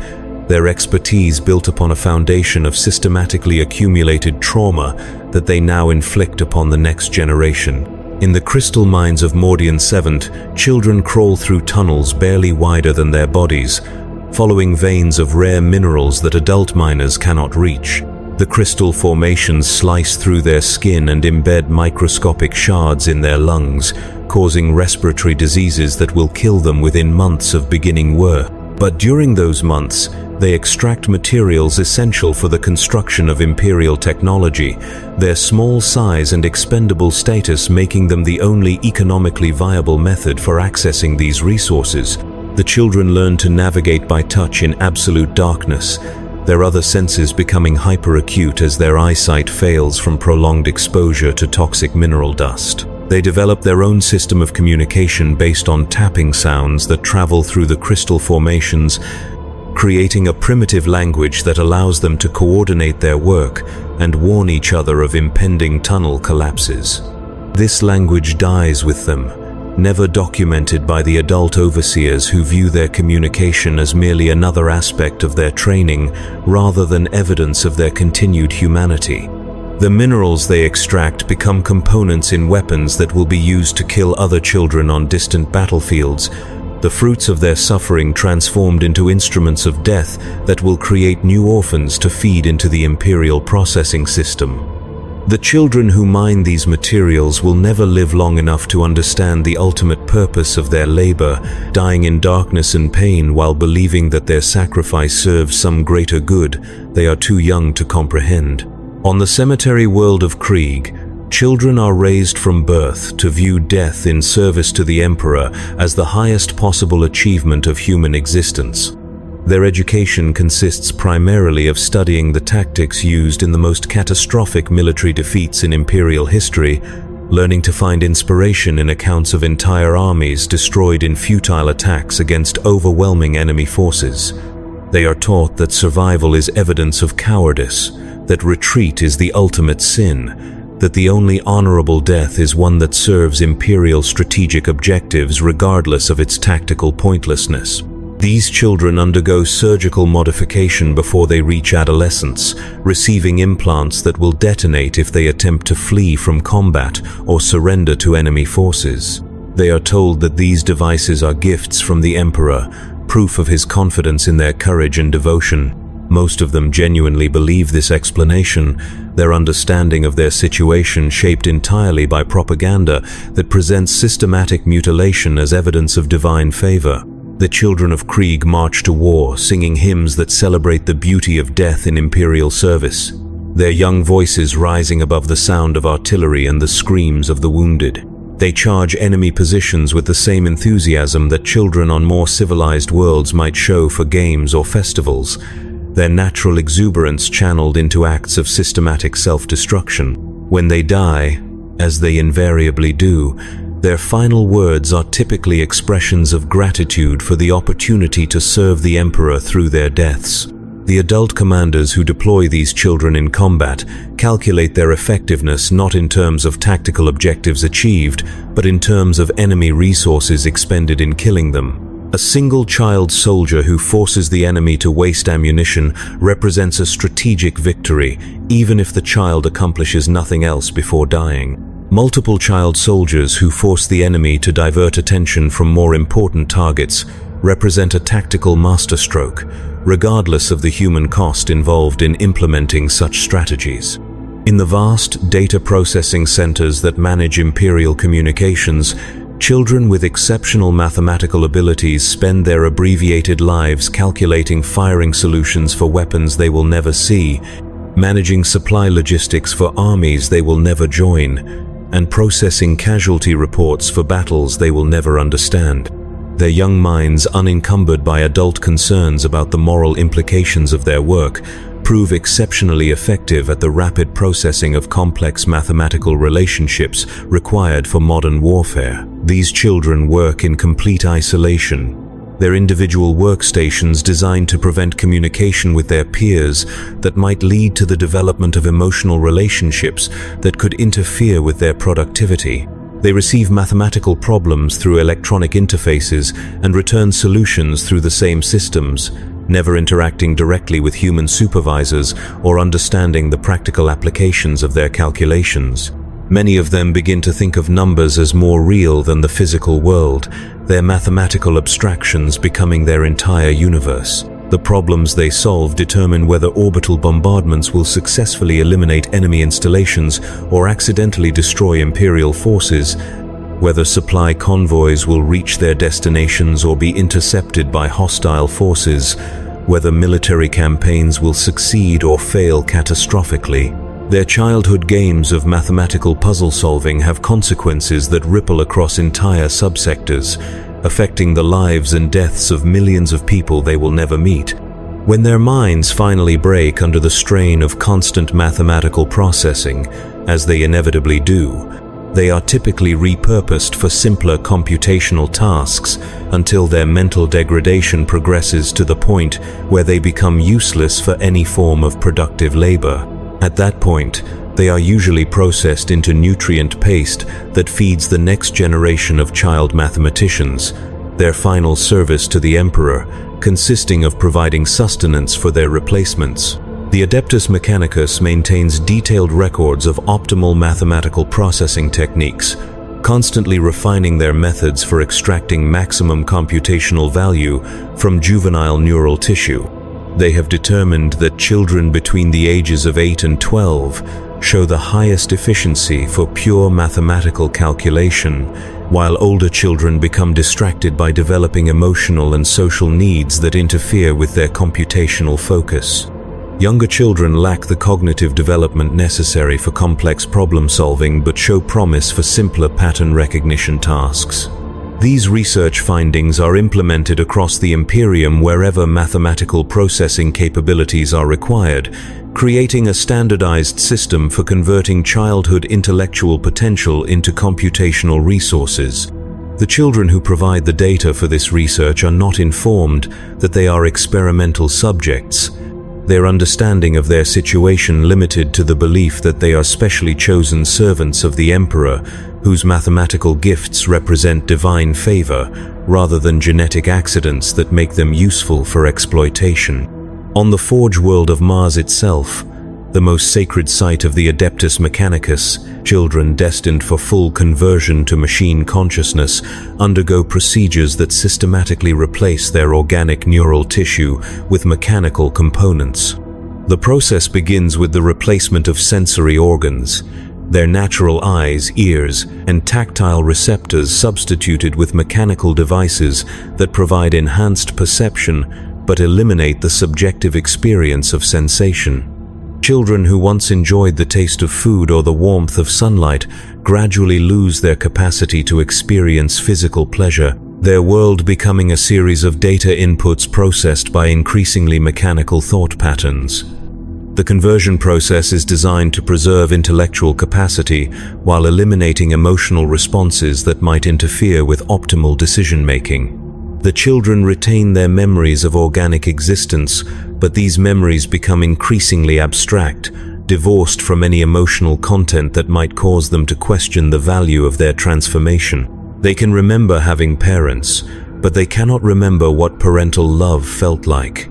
their expertise built upon a foundation of systematically accumulated trauma that they now inflict upon the next generation. In the crystal mines of Mordian Seventh, children crawl through tunnels barely wider than their bodies, following veins of rare minerals that adult miners cannot reach. The crystal formations slice through their skin and embed microscopic shards in their lungs, causing respiratory diseases that will kill them within months of beginning work. But during those months, they extract materials essential for the construction of Imperial technology, their small size and expendable status making them the only economically viable method for accessing these resources. The children learn to navigate by touch in absolute darkness, their other senses becoming hyperacute as their eyesight fails from prolonged exposure to toxic mineral dust. They develop their own system of communication based on tapping sounds that travel through the crystal formations, creating a primitive language that allows them to coordinate their work and warn each other of impending tunnel collapses. This language dies with them, never documented by the adult overseers who view their communication as merely another aspect of their training rather than evidence of their continued humanity. The minerals they extract become components in weapons that will be used to kill other children on distant battlefields, the fruits of their suffering transformed into instruments of death that will create new orphans to feed into the Imperial processing system. The children who mine these materials will never live long enough to understand the ultimate purpose of their labor, dying in darkness and pain while believing that their sacrifice serves some greater good they are too young to comprehend. On the cemetery world of Krieg, children are raised from birth to view death in service to the Emperor as the highest possible achievement of human existence. Their education consists primarily of studying the tactics used in the most catastrophic military defeats in Imperial history, learning to find inspiration in accounts of entire armies destroyed in futile attacks against overwhelming enemy forces. They are taught that survival is evidence of cowardice, that retreat is the ultimate sin, that the only honorable death is one that serves Imperial strategic objectives regardless of its tactical pointlessness. These children undergo surgical modification before they reach adolescence, receiving implants that will detonate if they attempt to flee from combat or surrender to enemy forces. They are told that these devices are gifts from the Emperor, proof of his confidence in their courage and devotion. Most of them genuinely believe this explanation, their understanding of their situation shaped entirely by propaganda that presents systematic mutilation as evidence of divine favor. The children of Krieg march to war, singing hymns that celebrate the beauty of death in Imperial service, their young voices rising above the sound of artillery and the screams of the wounded. They charge enemy positions with the same enthusiasm that children on more civilized worlds might show for games or festivals, their natural exuberance channeled into acts of systematic self-destruction. When they die, as they invariably do, their final words are typically expressions of gratitude for the opportunity to serve the Emperor through their deaths. The adult commanders who deploy these children in combat calculate their effectiveness not in terms of tactical objectives achieved, but in terms of enemy resources expended in killing them. A single child soldier who forces the enemy to waste ammunition represents a strategic victory, even if the child accomplishes nothing else before dying. Multiple child soldiers who force the enemy to divert attention from more important targets represent a tactical masterstroke, regardless of the human cost involved in implementing such strategies. In the vast data processing centers that manage Imperial communications, children with exceptional mathematical abilities spend their abbreviated lives calculating firing solutions for weapons they will never see, managing supply logistics for armies they will never join, and processing casualty reports for battles they will never understand. Their young minds, unencumbered by adult concerns about the moral implications of their work, prove exceptionally effective at the rapid processing of complex mathematical relationships required for modern warfare. These children work in complete isolation. Their individual workstations designed to prevent communication with their peers that might lead to the development of emotional relationships that could interfere with their productivity. They receive mathematical problems through electronic interfaces and return solutions through the same systems, never interacting directly with human supervisors or understanding the practical applications of their calculations. Many of them begin to think of numbers as more real than the physical world, their mathematical abstractions becoming their entire universe. The problems they solve determine whether orbital bombardments will successfully eliminate enemy installations or accidentally destroy Imperial forces, whether supply convoys will reach their destinations or be intercepted by hostile forces, whether military campaigns will succeed or fail catastrophically. Their childhood games of mathematical puzzle solving have consequences that ripple across entire subsectors, affecting the lives and deaths of millions of people they will never meet. When their minds finally break under the strain of constant mathematical processing, as they inevitably do, they are typically repurposed for simpler computational tasks until their mental degradation progresses to the point where they become useless for any form of productive labor. At that point, they are usually processed into nutrient paste that feeds the next generation of child mathematicians, their final service to the Emperor consisting of providing sustenance for their replacements. The Adeptus Mechanicus maintains detailed records of optimal mathematical processing techniques, constantly refining their methods for extracting maximum computational value from juvenile neural tissue. They have determined that children between the ages of 8 and 12 show the highest efficiency for pure mathematical calculation, while older children become distracted by developing emotional and social needs that interfere with their computational focus. Younger children lack the cognitive development necessary for complex problem solving but show promise for simpler pattern recognition tasks. These research findings are implemented across the Imperium wherever mathematical processing capabilities are required, creating a standardized system for converting childhood intellectual potential into computational resources. The children who provide the data for this research are not informed that they are experimental subjects, their understanding of their situation limited to the belief that they are specially chosen servants of the Emperor, whose mathematical gifts represent divine favor, rather than genetic accidents that make them useful for exploitation. On the Forge world of Mars itself, the most sacred site of the Adeptus Mechanicus, children destined for full conversion to machine consciousness undergo procedures that systematically replace their organic neural tissue with mechanical components. The process begins with the replacement of sensory organs, their natural eyes, ears, and tactile receptors substituted with mechanical devices that provide enhanced perception but eliminate the subjective experience of sensation. Children who once enjoyed the taste of food or the warmth of sunlight gradually lose their capacity to experience physical pleasure, their world becoming a series of data inputs processed by increasingly mechanical thought patterns. The conversion process is designed to preserve intellectual capacity while eliminating emotional responses that might interfere with optimal decision-making. The children retain their memories of organic existence, but these memories become increasingly abstract, divorced from any emotional content that might cause them to question the value of their transformation. They can remember having parents, but they cannot remember what parental love felt like.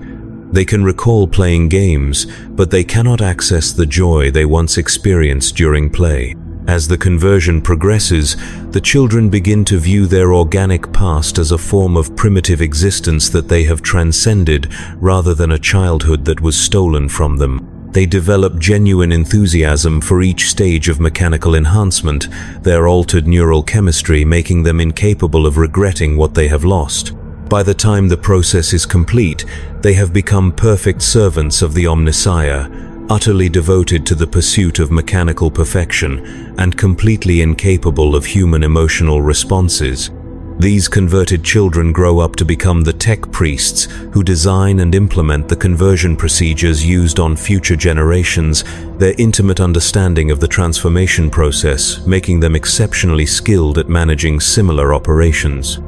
They can recall playing games, but they cannot access the joy they once experienced during play. As the conversion progresses, the children begin to view their organic past as a form of primitive existence that they have transcended rather than a childhood that was stolen from them. They develop genuine enthusiasm for each stage of mechanical enhancement, their altered neural chemistry making them incapable of regretting what they have lost. By the time the process is complete, they have become perfect servants of the Omnissiah, utterly devoted to the pursuit of mechanical perfection and completely incapable of human emotional responses. These converted children grow up to become the tech priests who design and implement the conversion procedures used on future generations, their intimate understanding of the transformation process making them exceptionally skilled at managing similar operations.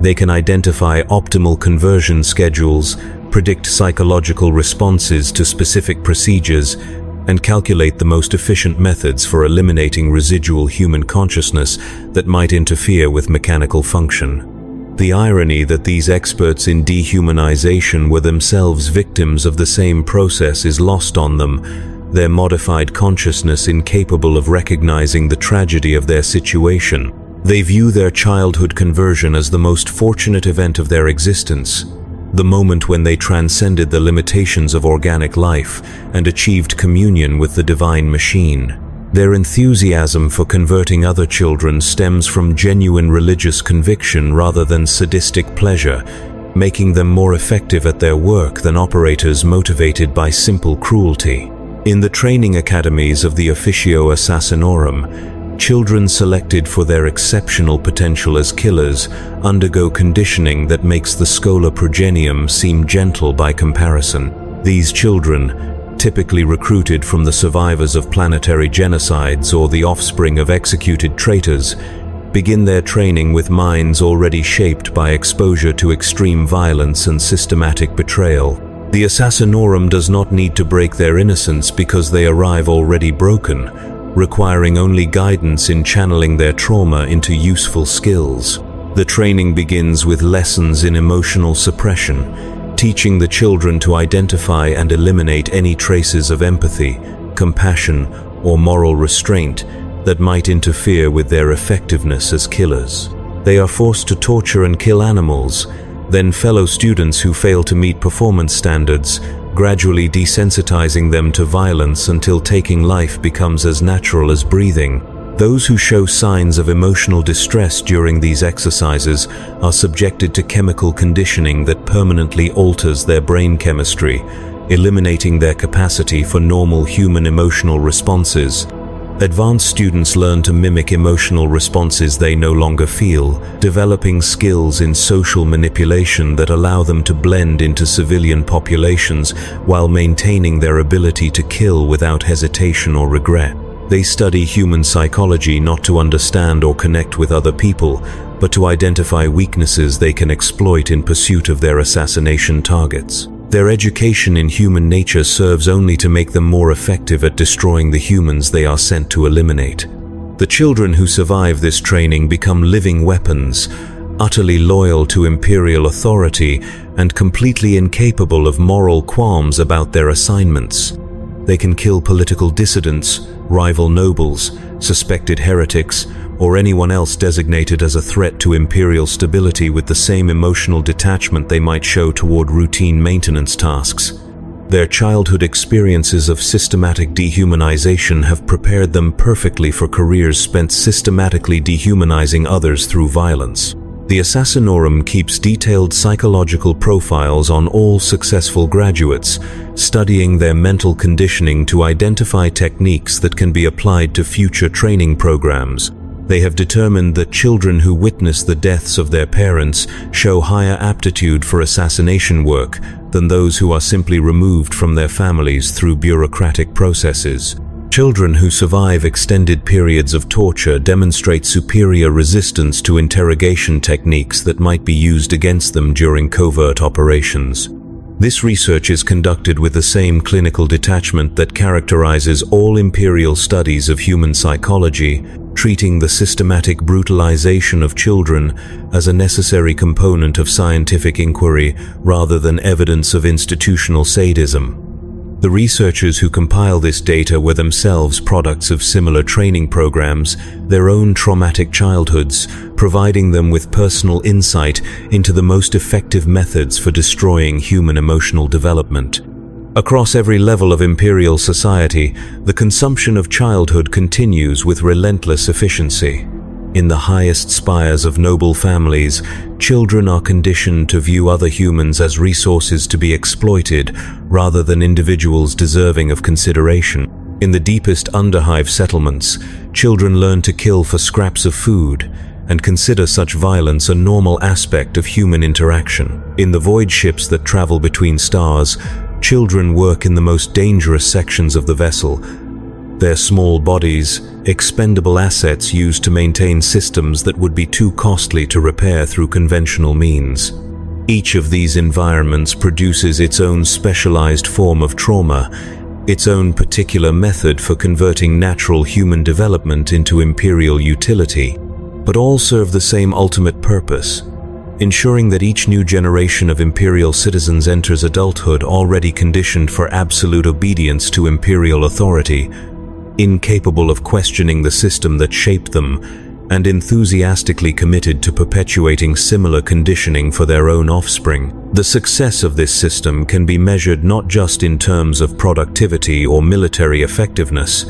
They can identify optimal conversion schedules, predict psychological responses to specific procedures, and calculate the most efficient methods for eliminating residual human consciousness that might interfere with mechanical function. The irony that these experts in dehumanization were themselves victims of the same process is lost on them, their modified consciousness incapable of recognizing the tragedy of their situation. They view their childhood conversion as the most fortunate event of their existence, the moment when they transcended the limitations of organic life and achieved communion with the divine machine. Their enthusiasm for converting other children stems from genuine religious conviction rather than sadistic pleasure, making them more effective at their work than operators motivated by simple cruelty. In the training academies of the Officio Assassinorum, children selected for their exceptional potential as killers undergo conditioning that makes the Schola Progenium seem gentle by comparison. These children, typically recruited from the survivors of planetary genocides or the offspring of executed traitors, begin their training with minds already shaped by exposure to extreme violence and systematic betrayal. The Assassinorum does not need to break their innocence because they arrive already broken, requiring only guidance in channeling their trauma into useful skills. The training begins with lessons in emotional suppression, teaching the children to identify and eliminate any traces of empathy, compassion, or moral restraint that might interfere with their effectiveness as killers. They are forced to torture and kill animals, then fellow students who fail to meet performance standards, gradually desensitizing them to violence until taking life becomes as natural as breathing. Those who show signs of emotional distress during these exercises are subjected to chemical conditioning that permanently alters their brain chemistry, eliminating their capacity for normal human emotional responses. Advanced students learn to mimic emotional responses they no longer feel, developing skills in social manipulation that allow them to blend into civilian populations while maintaining their ability to kill without hesitation or regret. They study human psychology not to understand or connect with other people, but to identify weaknesses they can exploit in pursuit of their assassination targets. Their education in human nature serves only to make them more effective at destroying the humans they are sent to eliminate. The children who survive this training become living weapons, utterly loyal to Imperial authority and completely incapable of moral qualms about their assignments. They can kill political dissidents, rival nobles, suspected heretics, or anyone else designated as a threat to Imperial stability with the same emotional detachment they might show toward routine maintenance tasks. Their childhood experiences of systematic dehumanization have prepared them perfectly for careers spent systematically dehumanizing others through violence. The Assassinorum keeps detailed psychological profiles on all successful graduates, studying their mental conditioning to identify techniques that can be applied to future training programs. They have determined that children who witness the deaths of their parents show higher aptitude for assassination work than those who are simply removed from their families through bureaucratic processes. Children who survive extended periods of torture demonstrate superior resistance to interrogation techniques that might be used against them during covert operations. This research is conducted with the same clinical detachment that characterizes all Imperial studies of human psychology, treating the systematic brutalization of children as a necessary component of scientific inquiry rather than evidence of institutional sadism. The researchers who compile this data were themselves products of similar training programs, their own traumatic childhoods, providing them with personal insight into the most effective methods for destroying human emotional development. Across every level of Imperial society, the consumption of childhood continues with relentless efficiency. In the highest spires of noble families, children are conditioned to view other humans as resources to be exploited rather than individuals deserving of consideration. In the deepest underhive settlements, children learn to kill for scraps of food and consider such violence a normal aspect of human interaction. In the void ships that travel between stars, children work in the most dangerous sections of the vessel. Their small bodies, expendable assets used to maintain systems that would be too costly to repair through conventional means. Each of these environments produces its own specialized form of trauma, its own particular method for converting natural human development into imperial utility, but all serve the same ultimate purpose: ensuring that each new generation of imperial citizens enters adulthood already conditioned for absolute obedience to imperial authority, incapable of questioning the system that shaped them, and enthusiastically committed to perpetuating similar conditioning for their own offspring. The success of this system can be measured not just in terms of productivity or military effectiveness,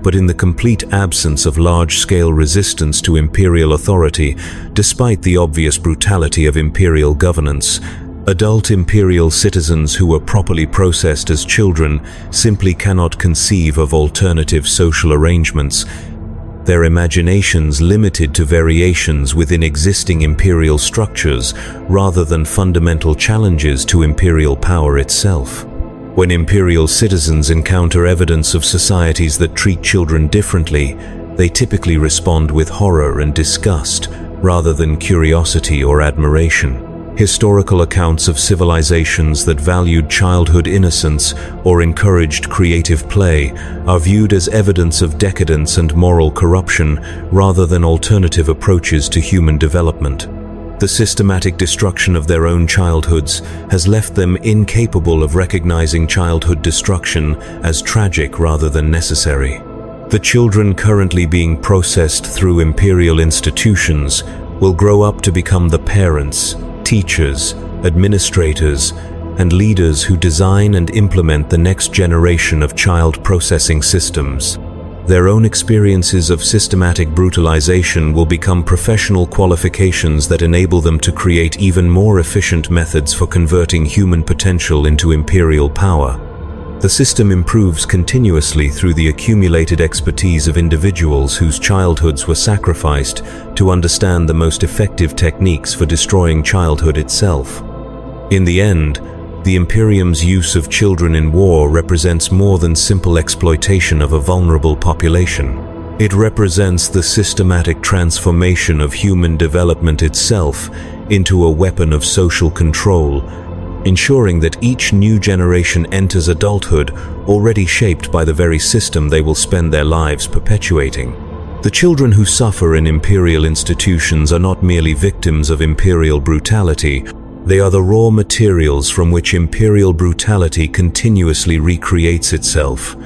but in the complete absence of large-scale resistance to imperial authority, despite the obvious brutality of imperial governance. Adult imperial citizens who were properly processed as children simply cannot conceive of alternative social arrangements, their imaginations limited to variations within existing imperial structures rather than fundamental challenges to imperial power itself. When imperial citizens encounter evidence of societies that treat children differently, they typically respond with horror and disgust rather than curiosity or admiration. Historical accounts of civilizations that valued childhood innocence or encouraged creative play are viewed as evidence of decadence and moral corruption rather than alternative approaches to human development. The systematic destruction of their own childhoods has left them incapable of recognizing childhood destruction as tragic rather than necessary. The children currently being processed through imperial institutions will grow up to become the parents, teachers, administrators, and leaders who design and implement the next generation of child processing systems. Their own experiences of systematic brutalization will become professional qualifications that enable them to create even more efficient methods for converting human potential into imperial power. The system improves continuously through the accumulated expertise of individuals whose childhoods were sacrificed to understand the most effective techniques for destroying childhood itself. In the end, the Imperium's use of children in war represents more than simple exploitation of a vulnerable population. It represents the systematic transformation of human development itself into a weapon of social control, ensuring that each new generation enters adulthood already shaped by the very system they will spend their lives perpetuating. The children who suffer in imperial institutions are not merely victims of imperial brutality, they are the raw materials from which imperial brutality continuously recreates itself.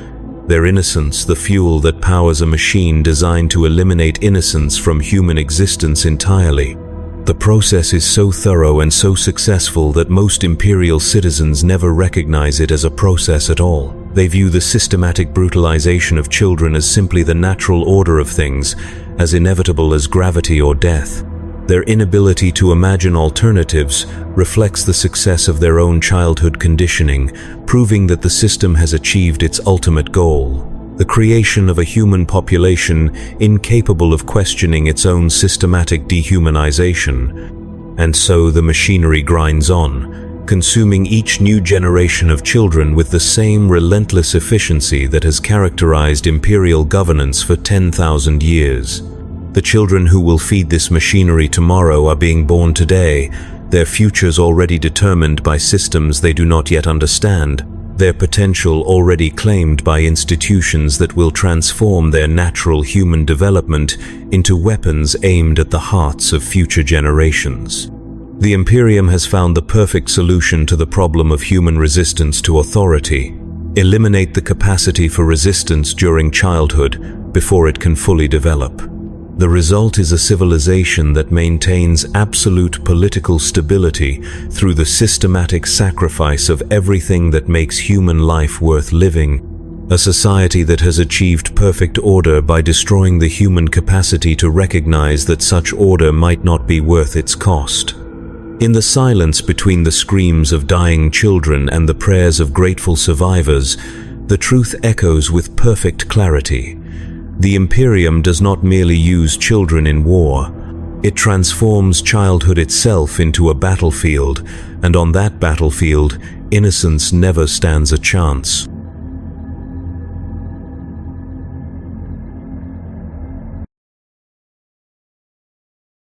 Their innocence, the fuel that powers a machine designed to eliminate innocence from human existence entirely. The process is so thorough and so successful that most imperial citizens never recognize it as a process at all. They view the systematic brutalization of children as simply the natural order of things, as inevitable as gravity or death. Their inability to imagine alternatives reflects the success of their own childhood conditioning, proving that the system has achieved its ultimate goal: the creation of a human population incapable of questioning its own systematic dehumanization. And so the machinery grinds on, consuming each new generation of children with the same relentless efficiency that has characterized imperial governance for 10,000 years. The children who will feed this machinery tomorrow are being born today, their futures already determined by systems they do not yet understand, their potential already claimed by institutions that will transform their natural human development into weapons aimed at the hearts of future generations. The Imperium has found the perfect solution to the problem of human resistance to authority: eliminate the capacity for resistance during childhood before it can fully develop. The result is a civilization that maintains absolute political stability through the systematic sacrifice of everything that makes human life worth living, a society that has achieved perfect order by destroying the human capacity to recognize that such order might not be worth its cost. In the silence between the screams of dying children and the prayers of grateful survivors, the truth echoes with perfect clarity. The Imperium does not merely use children in war. It transforms childhood itself into a battlefield, and on that battlefield, innocence never stands a chance.